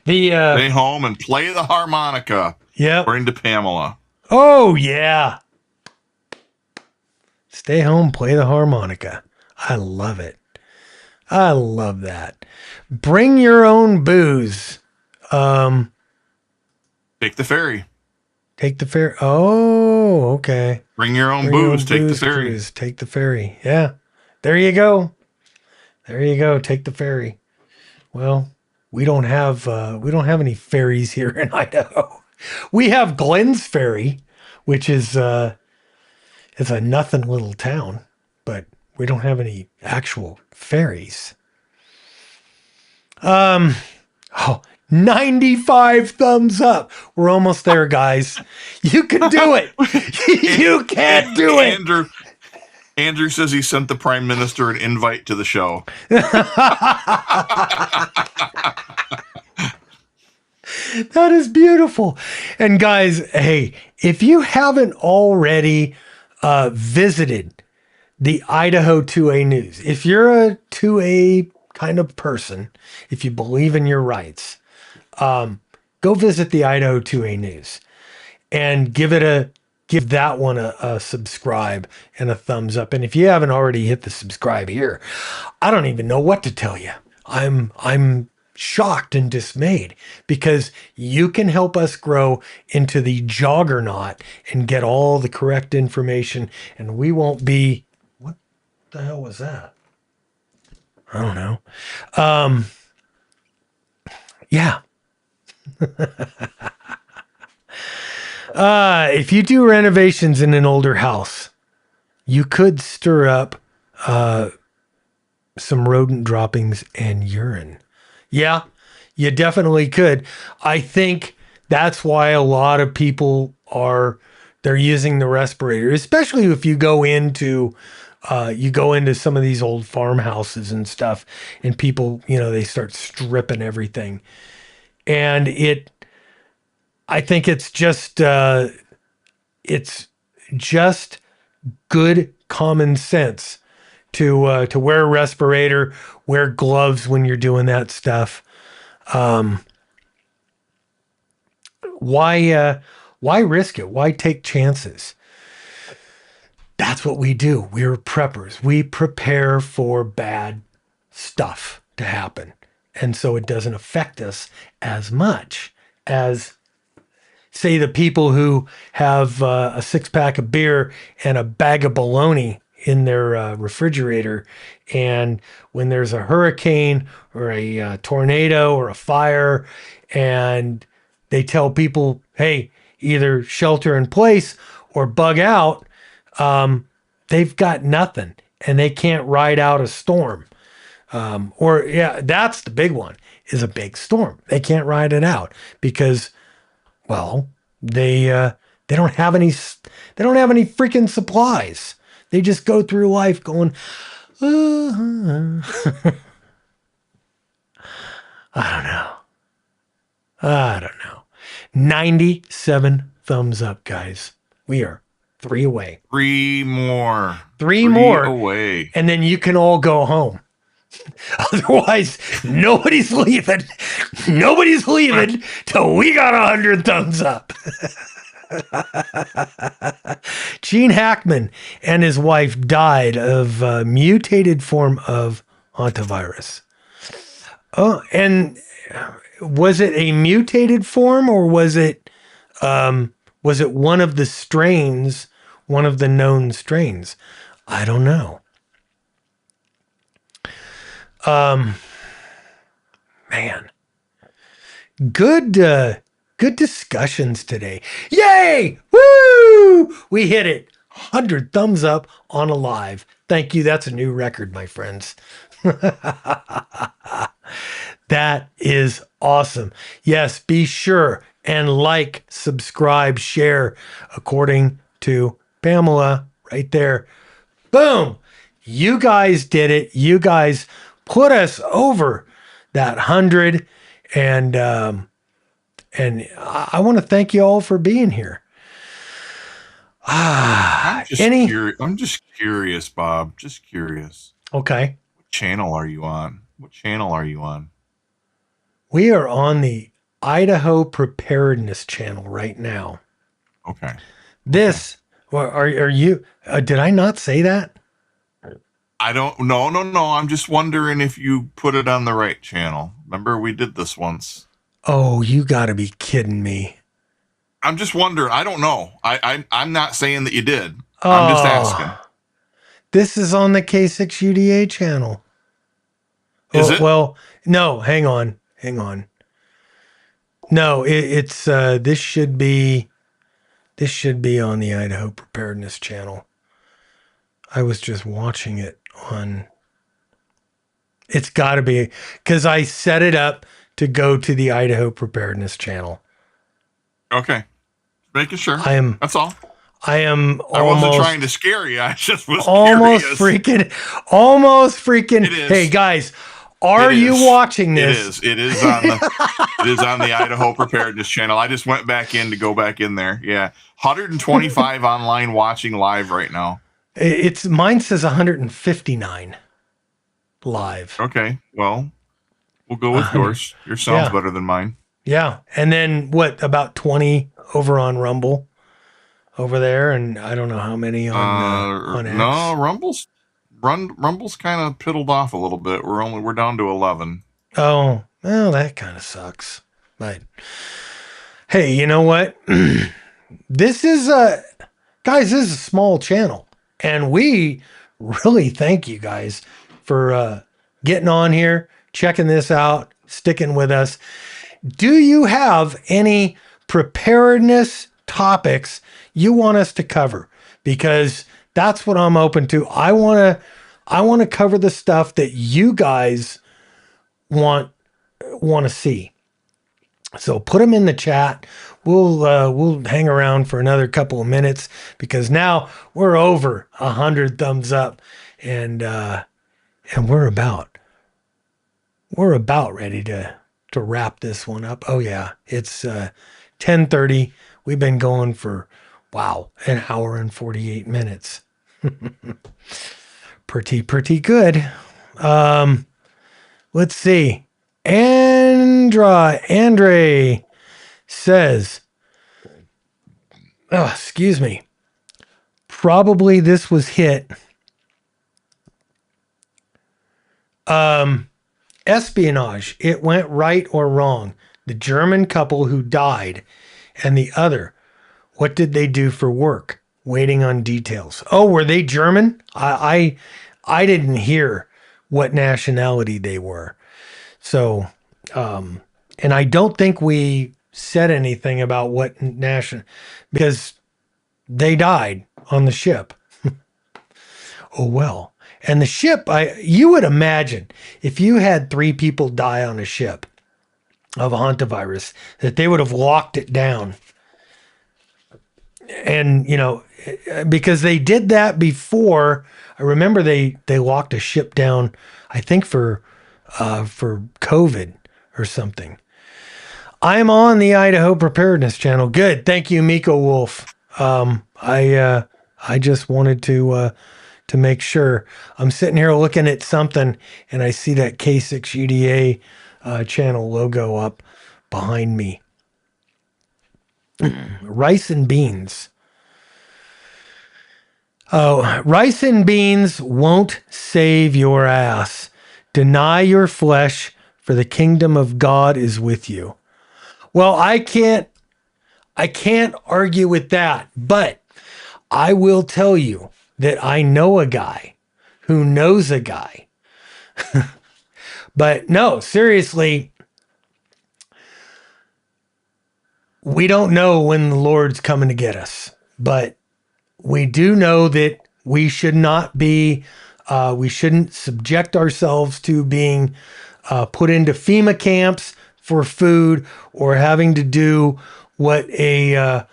Stay home and play the harmonica. Yeah. According to Pamela. Oh, yeah. Stay home, play the harmonica. I love it. I love that. Bring your own booze. Take the ferry. Take the ferry. Oh, Oh, okay. Bring your own Bring your own booze. Take the booze ferry. cruise, take the ferry. Yeah. There you go. There you go. Take the ferry. Well, we don't have any ferries here in Idaho. We have Glenn's Ferry, which is it's a nothing little town, but we don't have any actual ferries. Oh, 95 thumbs up. We're almost there, guys. You can do it. You can do it. Andrew says he sent the Prime Minister an invite to the show. That is beautiful. And guys, hey, if you haven't already visited the Idaho 2A News, if you're a 2A kind of person, if you believe in your rights, go visit the Idaho 2A News and give that one a subscribe and a thumbs up. And if you haven't already hit the subscribe here, I don't even know what to tell you. I'm shocked and dismayed because you can help us grow into the juggernaut and get all the correct information, and we won't be, what the hell was that? I don't know. Yeah. If you do renovations in an older house, you could stir up some rodent droppings and urine. Yeah, you definitely could. I think that's why a lot of people they're using the respirator, especially if you go into some of these old farmhouses and stuff, and people, they start stripping everything. And I think it's just good common sense to wear a respirator, wear gloves when you're doing that stuff. Why risk it? Why take chances? That's what we do. We're preppers. We prepare for bad stuff to happen. And so it doesn't affect us as much as, say, the people who have a 6-pack of beer and a bag of bologna in their refrigerator. And when there's a hurricane or a tornado or a fire, and they tell people, hey, either shelter in place or bug out, they've got nothing and they can't ride out a storm. That's the big one, is a big storm. They can't ride it out because, well, they don't have any freaking supplies. They just go through life going, I don't know. 97 thumbs up, guys. We are 3 away. 3 more. 3 more away. And then you can all go home. Otherwise, nobody's leaving. Nobody's leaving till we got 100 thumbs up. Gene Hackman and his wife died of a mutated form of hantavirus. Oh, and was it a mutated form, or was it one of the strains, one of the known strains? I don't know. Man, good discussions today. Yay! Woo! We hit it. 100 thumbs up on a live. Thank you. That's a new record, my friends. That is awesome. Yes, be sure and like, subscribe, share, according to Pamela right there. Boom! You guys did it. You guys put us over that 100, and I want to thank you all for being here. I'm just curious, Bob. Just curious. Okay. What channel are you on? We are on the Idaho Preparedness channel right now. Okay. This, are you? Did I not say that? I don't. No. I'm just wondering if you put it on the right channel. Remember, we did this once. Oh, you got to be kidding me. I'm just wondering. I don't know. I'm not saying that you did. I'm just asking. This is on the K6UDA channel. Is it? Well, no, hang on. No, it's this should be on the Idaho Preparedness channel. I was just watching it on. It's got to be because I set it up to go to the Idaho Preparedness channel. Okay, making sure. That's all. I wasn't trying to scare you. I just was almost curious. freaking. It is. Hey guys, are you watching this? It is on the Idaho Preparedness channel. I just went back in to go back in there. Yeah, 125 online watching live right now. It's mine says 159 live. Okay, well, we'll go with yours. Yours sounds better than mine. Yeah, and then what? About 20 over on Rumble. Over there, and I don't know how many on X. No, Rumble's kind of piddled off a little bit. We're down to 11. Oh, well, that kind of sucks. But hey, you know what? This is guys, this is a small channel, and we really thank you guys for getting on here, checking this out, sticking with us. Do you have any preparedness topics you want us to cover? Because that's what I'm open to. I want to cover the stuff that you guys want to see. So put them in the chat. We'll hang around for another couple of minutes because now we're over 100 thumbs up, and we're about ready to wrap this one up. Oh yeah, it's 10:30. We've been going for, an hour and 48 minutes. Pretty good. Let's see. Andre says, excuse me. Probably this was hit. Espionage. It went right or wrong. The German couple who died and the other, what did they do for work? Waiting on details. Oh, were they German? I didn't hear what nationality they were. So, and I don't think we said anything about what nation, because they died on the ship. Oh, well. And the ship, you would imagine if you had 3 people die on a ship of hantavirus, that they would have locked it down. And, because they did that before. I remember they locked a ship down, I think for COVID or something. I'm on the Idaho Preparedness channel. Good. Thank you, Miko Wolf. I just wanted to make sure. I'm sitting here looking at something and I see that K6UDA channel logo up behind me. Rice and beans. Oh, rice and beans won't save your ass. Deny your flesh, for the kingdom of God is with you. Well, I can't argue with that, but I will tell you that I know a guy who knows a guy. But no, seriously, we don't know when the Lord's coming to get us, but we do know that we should not be, we shouldn't subject ourselves to being put into FEMA camps for food or having to do what a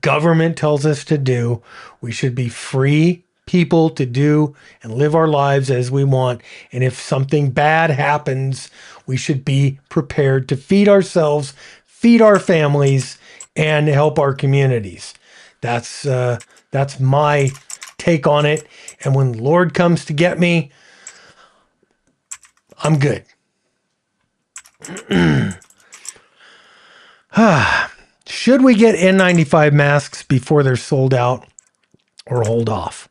government tells us to do. We should be free people to do and live our lives as we want. And if something bad happens, we should be prepared to feed ourselves, feed our families, and help our communities. That's my take on it. And when the Lord comes to get me, I'm good. Should we get N95 masks before they're sold out or hold off?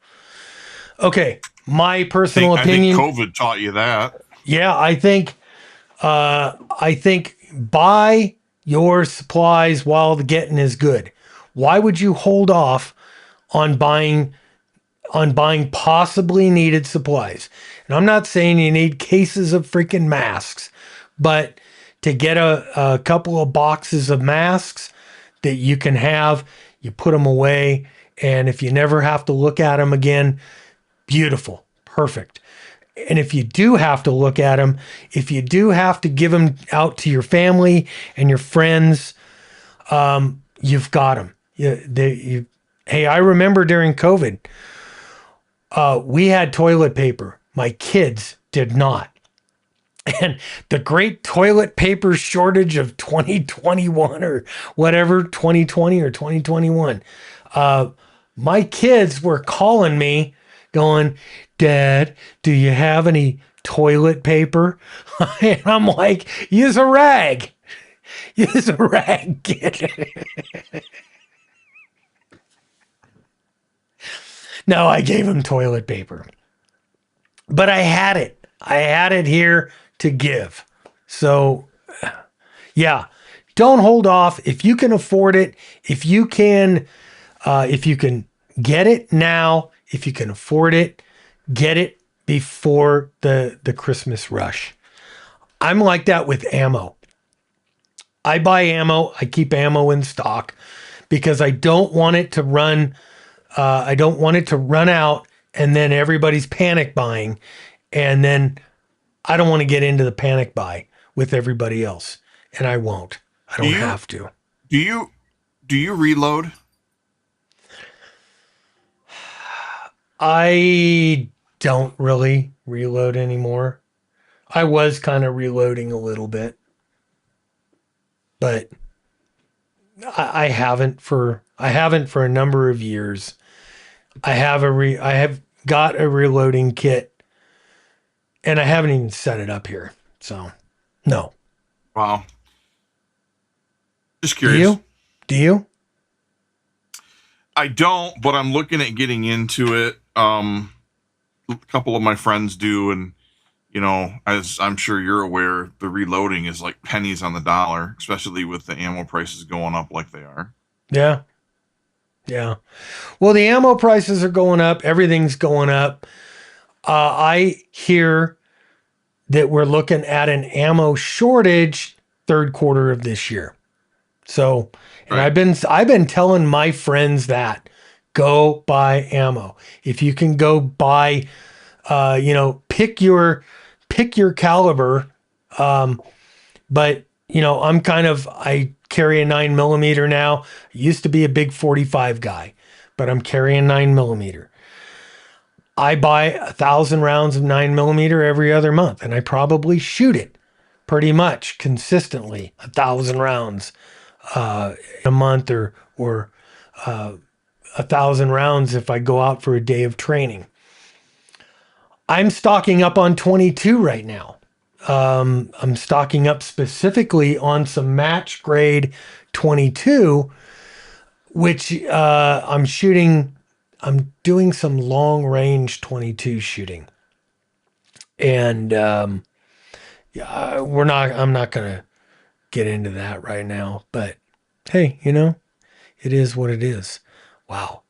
Okay, my personal opinion. I think COVID taught you that. Yeah, I think buy your supplies while the getting is good. Why would you hold off on buying possibly needed supplies? And I'm not saying you need cases of freaking masks, but to get a couple of boxes of masks that you can have, you put them away, and if you never have to look at them again, beautiful, perfect. And if you do have to look at them, if you do have to give them out to your family and your friends, you've got them. Hey, I remember during COVID, we had toilet paper. My kids did not. And the great toilet paper shortage of 2021 or whatever, 2020 or 2021, my kids were calling me going, Dad, do you have any toilet paper? And I'm like, use a rag. Use a rag, kid. No, I gave him toilet paper. But I had it. I had it here to give. So, yeah, don't hold off. If you can afford it, if you can get it now, if you can afford it, get it before the Christmas rush. I'm like that with ammo. I buy ammo. I keep ammo in stock because I don't want it to run. I don't want it to run out and then everybody's panic buying. And then I don't want to get into the panic buy with everybody else. And I won't. I don't have to. Do you reload? I don't really reload anymore. I was kind of reloading a little bit, but I haven't for a number of years. I have got a reloading kit, and I haven't even set it up here. So, no. Wow. Just curious. Do you? I don't, but I'm looking at getting into it. A couple of my friends do, and you know, as I'm sure you're aware, the reloading is like pennies on the dollar, especially with the ammo prices going up like they are. Yeah. Yeah. Well, the ammo prices are going up. Everything's going up. I hear that we're looking at an ammo shortage third quarter of this year. So, and right. I've been telling my friends that go buy ammo. If you can go buy, pick your caliber. But you know, I carry a 9mm now. I used to be a big 45 guy, but I'm carrying 9mm. I buy 1,000 rounds of 9mm every other month, and I probably shoot it pretty much consistently, 1,000 rounds a month, or 1,000 rounds if I go out for a day of training. I'm stocking up on 22 right now. I'm stocking up specifically on some match grade 22, which I'm doing some long range 22 shooting. And I'm not going to get into that right now, but hey, you know, it is what it is. Wow.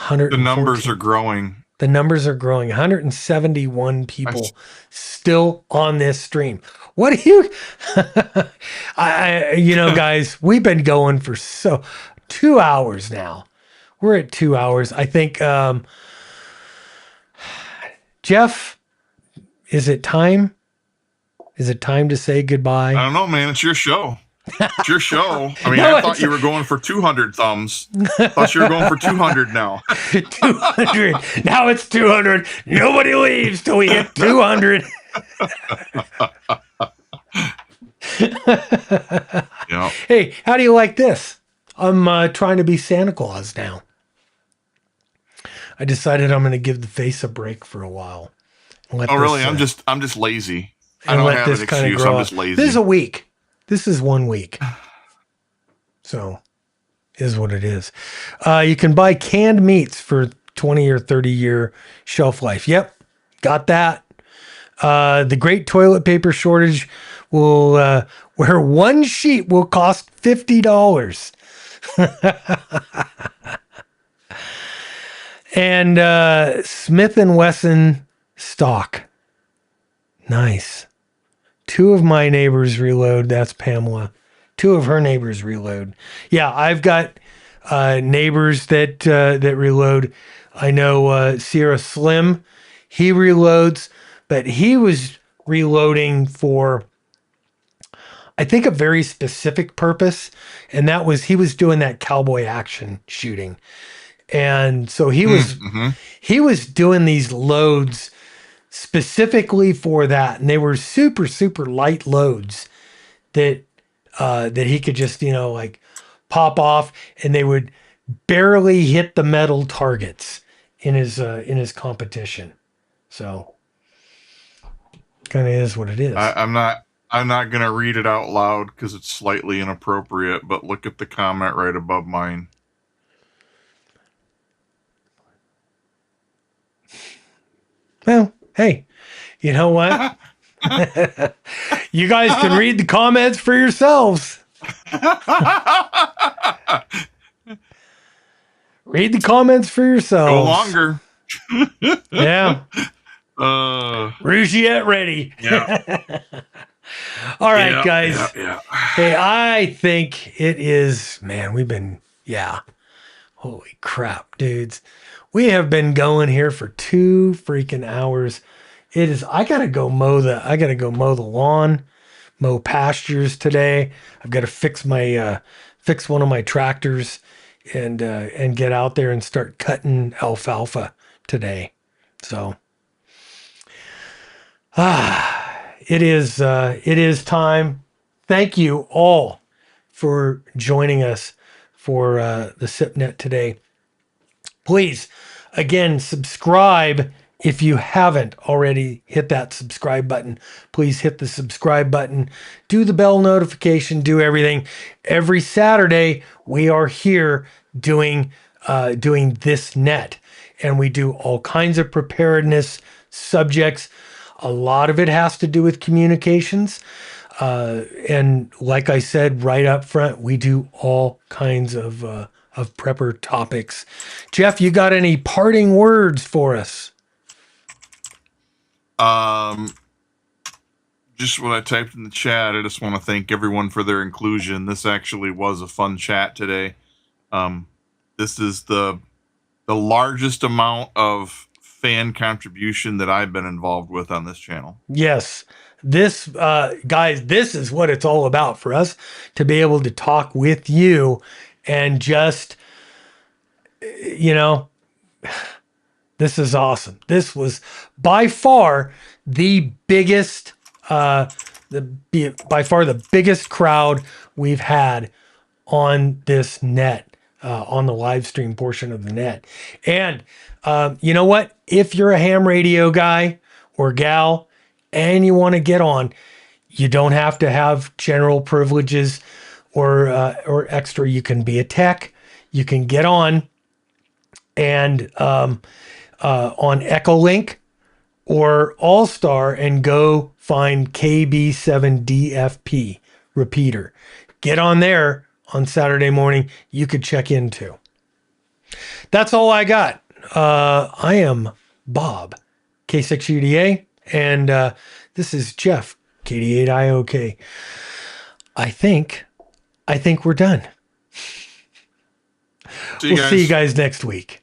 The numbers are growing. The numbers are growing. 171 people still on this stream. What do you, guys, we've been going for 2 hours now. We're at 2 hours. I think, Jeff, is it time? Is it time to say goodbye? I don't know, man. It's your show. It's your show. I mean, no, I thought you were going for 200 thumbs. I thought you were going for 200 now. 200. Now it's 200. Nobody leaves till we hit 200. Yeah. Hey, how do you like this? I'm trying to be Santa Claus now. I decided I'm going to give the face a break for a while. Really? I'm just lazy. I don't have an excuse. I'm just lazy. This is a week. This is 1 week. So, is what it is. You can buy canned meats for 20 or 30 year shelf life. Yep, got that. The great toilet paper shortage will, where one sheet will cost $50. And Smith & Wesson stock. Nice. 2 of my neighbors reload. That's Pamela. 2 of her neighbors reload. Yeah, I've got neighbors that reload. I know Sierra Slim, he reloads, but he was reloading for, I think, a very specific purpose, and that was he was doing that cowboy action shooting. And so he was doing these loads specifically for that, and they were super, super light loads that he could just, like pop off, and they would barely hit the metal targets in his competition. So kind of is what it is. I'm not gonna read it out loud because it's slightly inappropriate, but look at the comment right above mine. Well, hey, you know what? You guys can read the comments for yourselves. Read the comments for yourselves. Go longer. Yeah. Rougiette ready. Yeah. All right, guys. Yeah. Hey, I think it is, man, holy crap, dudes. We have been going here for 2 freaking hours. I gotta go mow the lawn, mow pastures today. I've got to fix one of my tractors and get out there and start cutting alfalfa today. So it is time. Thank you all for joining us for the SIPNet today. Please, again, subscribe if you haven't already. Hit that subscribe button. Please hit the subscribe button. Do the bell notification. Do everything. Every Saturday, we are here doing this net. And we do all kinds of preparedness subjects. A lot of it has to do with communications. And like I said right up front, we do all kinds of prepper topics. Jeff, you got any parting words for us? Just what I typed in the chat. I just want to thank everyone for their inclusion. This actually was a fun chat today. This is the largest amount of fan contribution that I've been involved with on this channel. This guys, this is what it's all about for us, to be able to talk with you and just, this is awesome. This was by far the biggest, by far the biggest crowd we've had on this net, on the live stream portion of the net. And you know what? If you're a ham radio guy or gal and you want to get on, you don't have to have general privileges or extra. You can be a tech. You can get on and on Echolink or All-Star and go find KB7DFP repeater. Get on there on Saturday morning. You could check into. That's all I got. I am Bob, K6UDA, and this is Jeff, KD8IOK. I think we're done. See you See you guys next week.